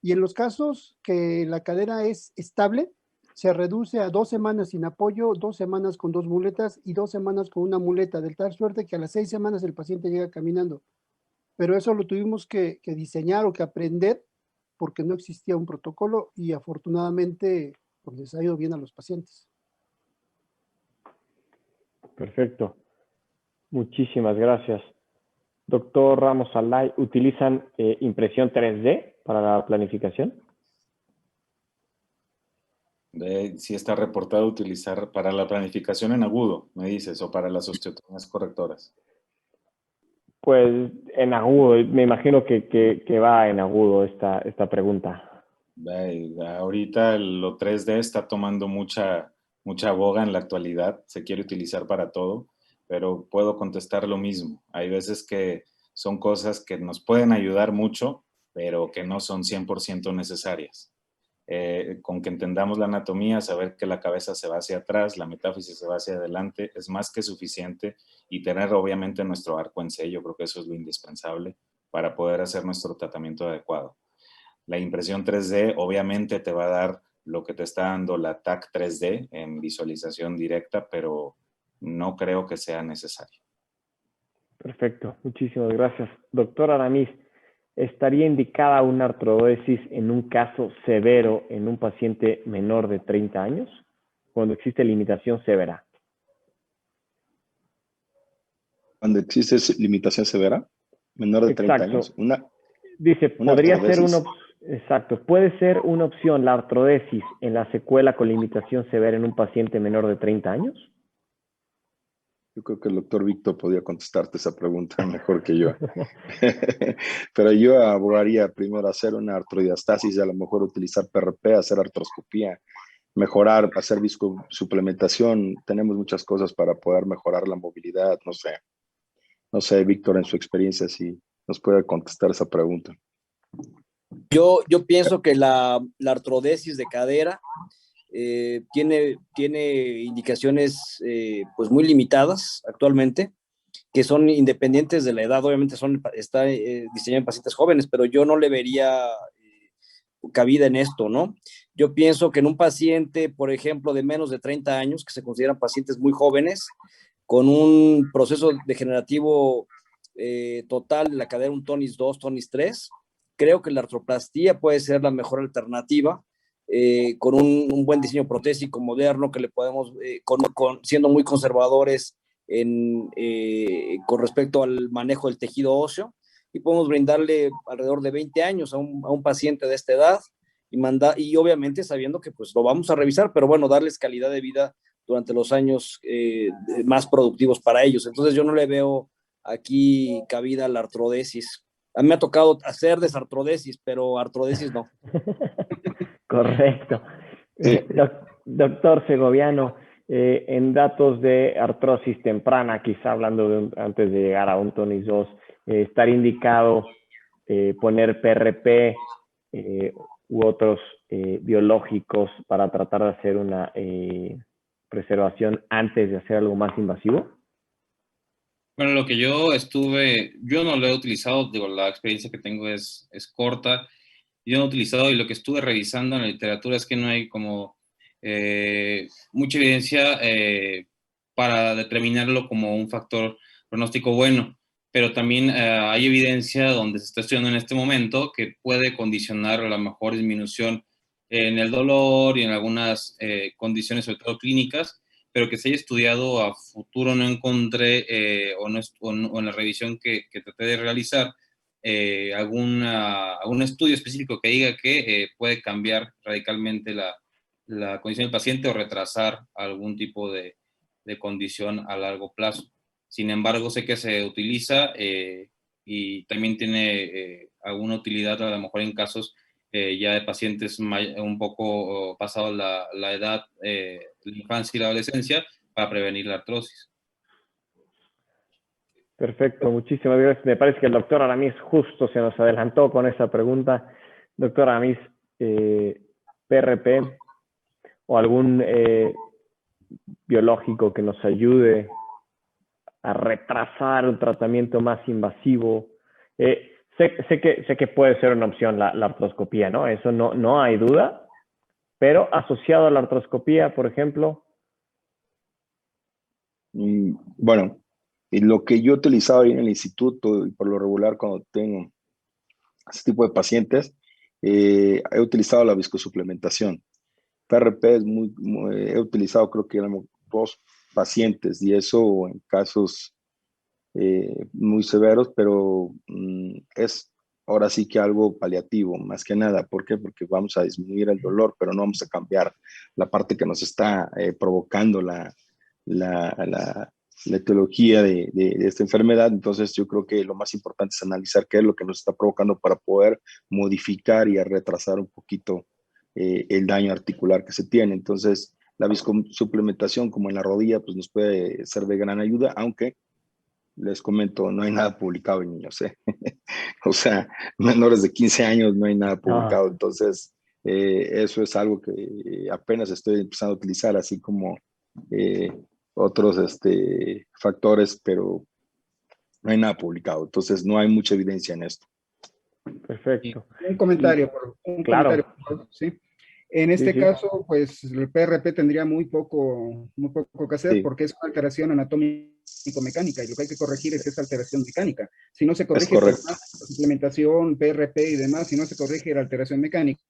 y en los casos que la cadera es estable, se reduce a 2 semanas sin apoyo, 2 semanas con 2 muletas y 2 semanas con una muleta, de tal suerte que a las 6 semanas el paciente llega caminando. Pero eso lo tuvimos que diseñar o que aprender porque no existía un protocolo y afortunadamente pues, les ha ido bien a los pacientes. Perfecto. Muchísimas gracias. Doctor Ramos Alday, ¿utilizan impresión 3D para la planificación? Sí está reportado utilizar para la planificación en agudo, me dices, o para las osteotomías correctoras. Pues en agudo, me imagino que va en agudo esta pregunta. Ahorita lo 3D está tomando mucha boga en la actualidad, se quiere utilizar para todo, pero puedo contestar lo mismo. Hay veces que son cosas que nos pueden ayudar mucho, pero que no son 100% necesarias. Con que entendamos la anatomía, saber que la cabeza se va hacia atrás, la metáfisis se va hacia adelante, es más que suficiente, y tener obviamente nuestro arco en C, yo creo que eso es lo indispensable para poder hacer nuestro tratamiento adecuado. La impresión 3D obviamente te va a dar lo que te está dando la TAC 3D en visualización directa, pero no creo que sea necesario. Perfecto, muchísimas gracias. Doctor Aramis, ¿estaría indicada una artrodesis en un caso severo en un paciente menor de 30 años? Cuando existe limitación severa. Cuando existe limitación severa. Menor de 30 Exacto. años. Dice, una podría ser artrodesis. exacto, puede ser una opción la artrodesis en la secuela con limitación severa en un paciente menor de 30 años. Yo creo que el doctor Víctor podía contestarte esa pregunta mejor que yo. Pero yo abogaría primero hacer una artrodiastasis, a lo mejor utilizar PRP, hacer artroscopía, mejorar, hacer viscosuplementación. Tenemos muchas cosas para poder mejorar la movilidad. No sé, Víctor, en su experiencia, si nos puede contestar esa pregunta. Yo pienso que la artrodesis de cadera tiene indicaciones pues muy limitadas actualmente, que son independientes de la edad. Obviamente está diseñado en pacientes jóvenes, pero yo no le vería cabida en esto, ¿no? Yo pienso que en un paciente, por ejemplo, de menos de 30 años, que se consideran pacientes muy jóvenes, con un proceso degenerativo total de la cadera, un tonis 2, tonis 3, creo que la artroplastía puede ser la mejor alternativa, con un buen diseño protésico moderno que le podemos, siendo muy conservadores con respecto al manejo del tejido óseo, y podemos brindarle alrededor de 20 años a un paciente de esta edad, y obviamente sabiendo que pues lo vamos a revisar, pero bueno, darles calidad de vida durante los años más productivos para ellos. Entonces yo no le veo aquí cabida a la artrodesis. A mí me ha tocado hacer desartrodesis, pero artrodesis no. Correcto. Doctor Segoviano, en datos de artrosis temprana, quizá hablando antes de llegar a un tonis 2, estar indicado poner PRP u otros biológicos para tratar de hacer una preservación antes de hacer algo más invasivo? Bueno, lo que yo no lo he utilizado, digo, la experiencia que tengo es corta. Yo no he utilizado, y lo que estuve revisando en la literatura es que no hay como mucha evidencia para determinarlo como un factor pronóstico bueno, pero también hay evidencia donde se está estudiando en este momento que puede condicionar a la mejor disminución en el dolor y en algunas condiciones, sobre todo clínicas, pero que se haya estudiado a futuro no encontré, o en la revisión que traté de realizar, algún estudio específico que diga que puede cambiar radicalmente la condición del paciente o retrasar algún tipo de condición a largo plazo. Sin embargo, sé que se utiliza y también tiene alguna utilidad a lo mejor en casos ya de pacientes un poco pasados la edad, la infancia y la adolescencia, para prevenir la artrosis. Perfecto, muchísimas gracias. Me parece que el doctor Aramis justo se nos adelantó con esa pregunta. Doctor Aramis, PRP o algún biológico que nos ayude a retrasar un tratamiento más invasivo. Sé que puede ser una opción la artroscopía, ¿no? Eso no hay duda, pero asociado a la artroscopía, por ejemplo. Bueno, y lo que yo he utilizado ahí en el instituto, y por lo regular cuando tengo este tipo de pacientes, he utilizado la viscosuplementación. PRP es he utilizado, creo que éramos 2 pacientes, y eso en casos muy severos, pero es ahora sí que algo paliativo, más que nada. ¿Por qué? Porque vamos a disminuir el dolor, pero no vamos a cambiar la parte que nos está provocando la etiología de esta enfermedad. Entonces yo creo que lo más importante es analizar qué es lo que nos está provocando para poder modificar y retrasar un poquito el daño articular que se tiene. Entonces la viscosuplementación, como en la rodilla, pues nos puede ser de gran ayuda, aunque les comento, no hay nada publicado en niños, ¿eh? O sea, menores de 15 años no hay nada publicado. Entonces eso es algo que apenas estoy empezando a utilizar, así como otros factores, pero no hay nada publicado. Entonces no hay mucha evidencia en esto. Perfecto. Un comentario, Claro. ¿sí? En este caso, pues el PRP tendría muy poco que hacer, porque es una alteración anatómico-mecánica, y lo que hay que corregir es esa alteración mecánica. Si no se corrige por suplementación, PRP y demás, si no se corrige la alteración mecánica,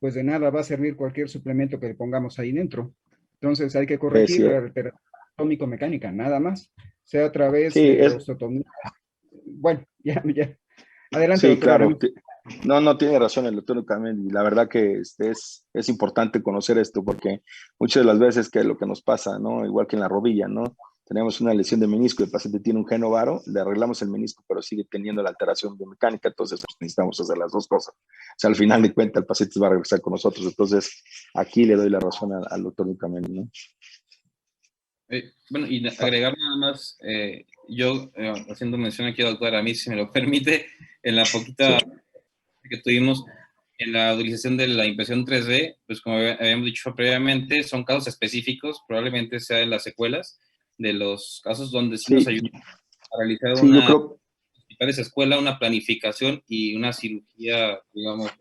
pues de nada va a servir cualquier suplemento que le pongamos ahí dentro. Entonces hay que corregir la alteración anatómico-mecánica, nada más, sea a través de osteotomía bueno, ya. Adelante, Sí, doctor claro. Aramí. No, tiene razón el doctor Carmen, y la verdad que es importante conocer esto, porque muchas de las veces que lo que nos pasa, ¿no? Igual que en la rodilla, ¿no? Tenemos una lesión de menisco, el paciente tiene un geno varo, le arreglamos el menisco, pero sigue teniendo la alteración biomecánica, entonces pues, necesitamos hacer las dos cosas. O sea, al final de cuentas el paciente va a regresar con nosotros, entonces aquí le doy la razón al doctor Carmen, ¿no? Bueno, y agregar nada más, yo haciendo mención aquí, doctor, a mí, si me lo permite, en la poquita que tuvimos en la utilización de la impresión 3D, pues como habíamos dicho previamente, son casos específicos, probablemente sea en las secuelas de los casos donde sí nos ayuda a realizar Sí, yo creo, esa escuela, una planificación y una cirugía, digamos,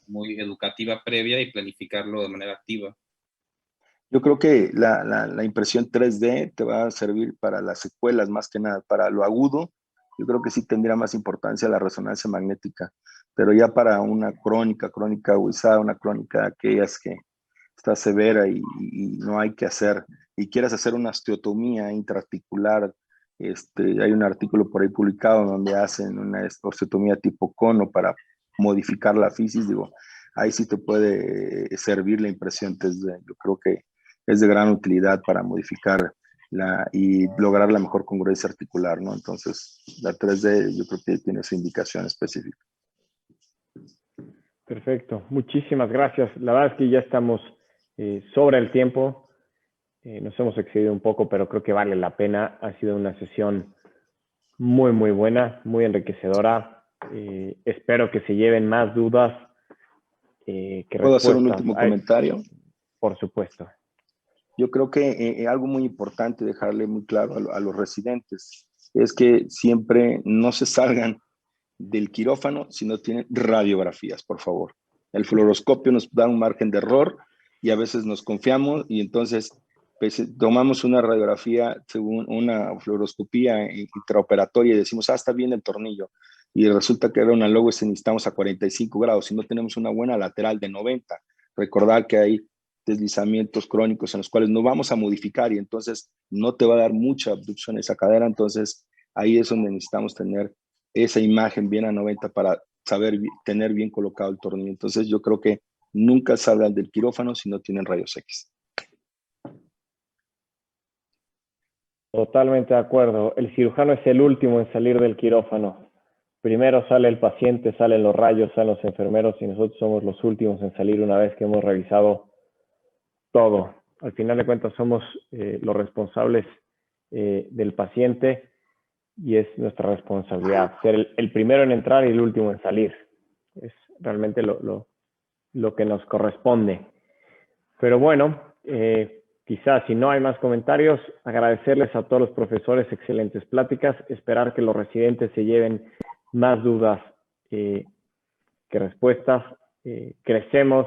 muy educativa previa y planificarlo de manera activa. Yo creo que la impresión 3D te va a servir para las secuelas más que nada, para lo agudo. Yo creo que sí tendría más importancia la resonancia magnética, pero ya para una crónica agudizada, una crónica aquellas que está severa y no hay que hacer, y quieras hacer una osteotomía intraarticular, hay un artículo por ahí publicado donde hacen una osteotomía tipo cono para modificar la fisis, digo, ahí sí te puede servir la impresión 3D. Yo creo que es de gran utilidad para modificar y lograr la mejor congruencia articular, ¿no? Entonces, la 3D yo creo que tiene su indicación específica. Perfecto, muchísimas gracias. La verdad es que ya estamos sobre el tiempo, nos hemos excedido un poco, pero creo que vale la pena. Ha sido una sesión muy, muy buena, muy enriquecedora. Espero que se lleven más dudas que respuestas. ¿Puedo hacer un último comentario? Por supuesto. Yo creo que algo muy importante dejarle muy claro a los residentes es que siempre no se salgan del quirófano si no tienen radiografías, por favor. El fluoroscopio nos da un margen de error y a veces nos confiamos y entonces pues, tomamos una radiografía según una fluoroscopía intraoperatoria y decimos, está bien el tornillo. Y resulta que era una Lowes y necesitamos a 45 grados. Si no tenemos una buena lateral de 90, recordar que hay deslizamientos crónicos en los cuales no vamos a modificar y entonces no te va a dar mucha abducción esa cadera. Entonces ahí es donde necesitamos tener esa imagen bien a 90 para saber tener bien colocado el tornillo. Entonces yo creo que nunca salgan del quirófano si no tienen rayos X. Totalmente de acuerdo. El cirujano es el último en salir del quirófano. Primero sale el paciente, salen los rayos, salen los enfermeros y nosotros somos los últimos en salir una vez que hemos revisado todo. Al final de cuentas somos los responsables del paciente y es nuestra responsabilidad ser el primero en entrar y el último en salir. Es realmente lo que nos corresponde. Pero bueno, quizás si no hay más comentarios, agradecerles a todos los profesores, excelentes pláticas, esperar que los residentes se lleven más dudas que respuestas. Crecemos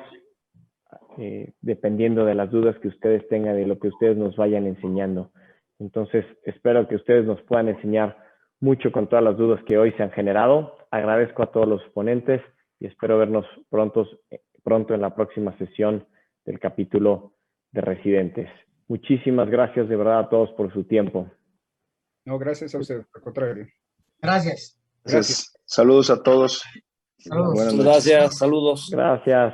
dependiendo de las dudas que ustedes tengan, de lo que ustedes nos vayan enseñando. Entonces, espero que ustedes nos puedan enseñar mucho con todas las dudas que hoy se han generado. Agradezco a todos los ponentes y espero vernos pronto en la próxima sesión del capítulo de residentes. Muchísimas gracias de verdad a todos por su tiempo. No, gracias a usted, al contrario. Gracias. Gracias. Saludos a todos. Saludos. Buenas noches. Gracias, saludos. Gracias.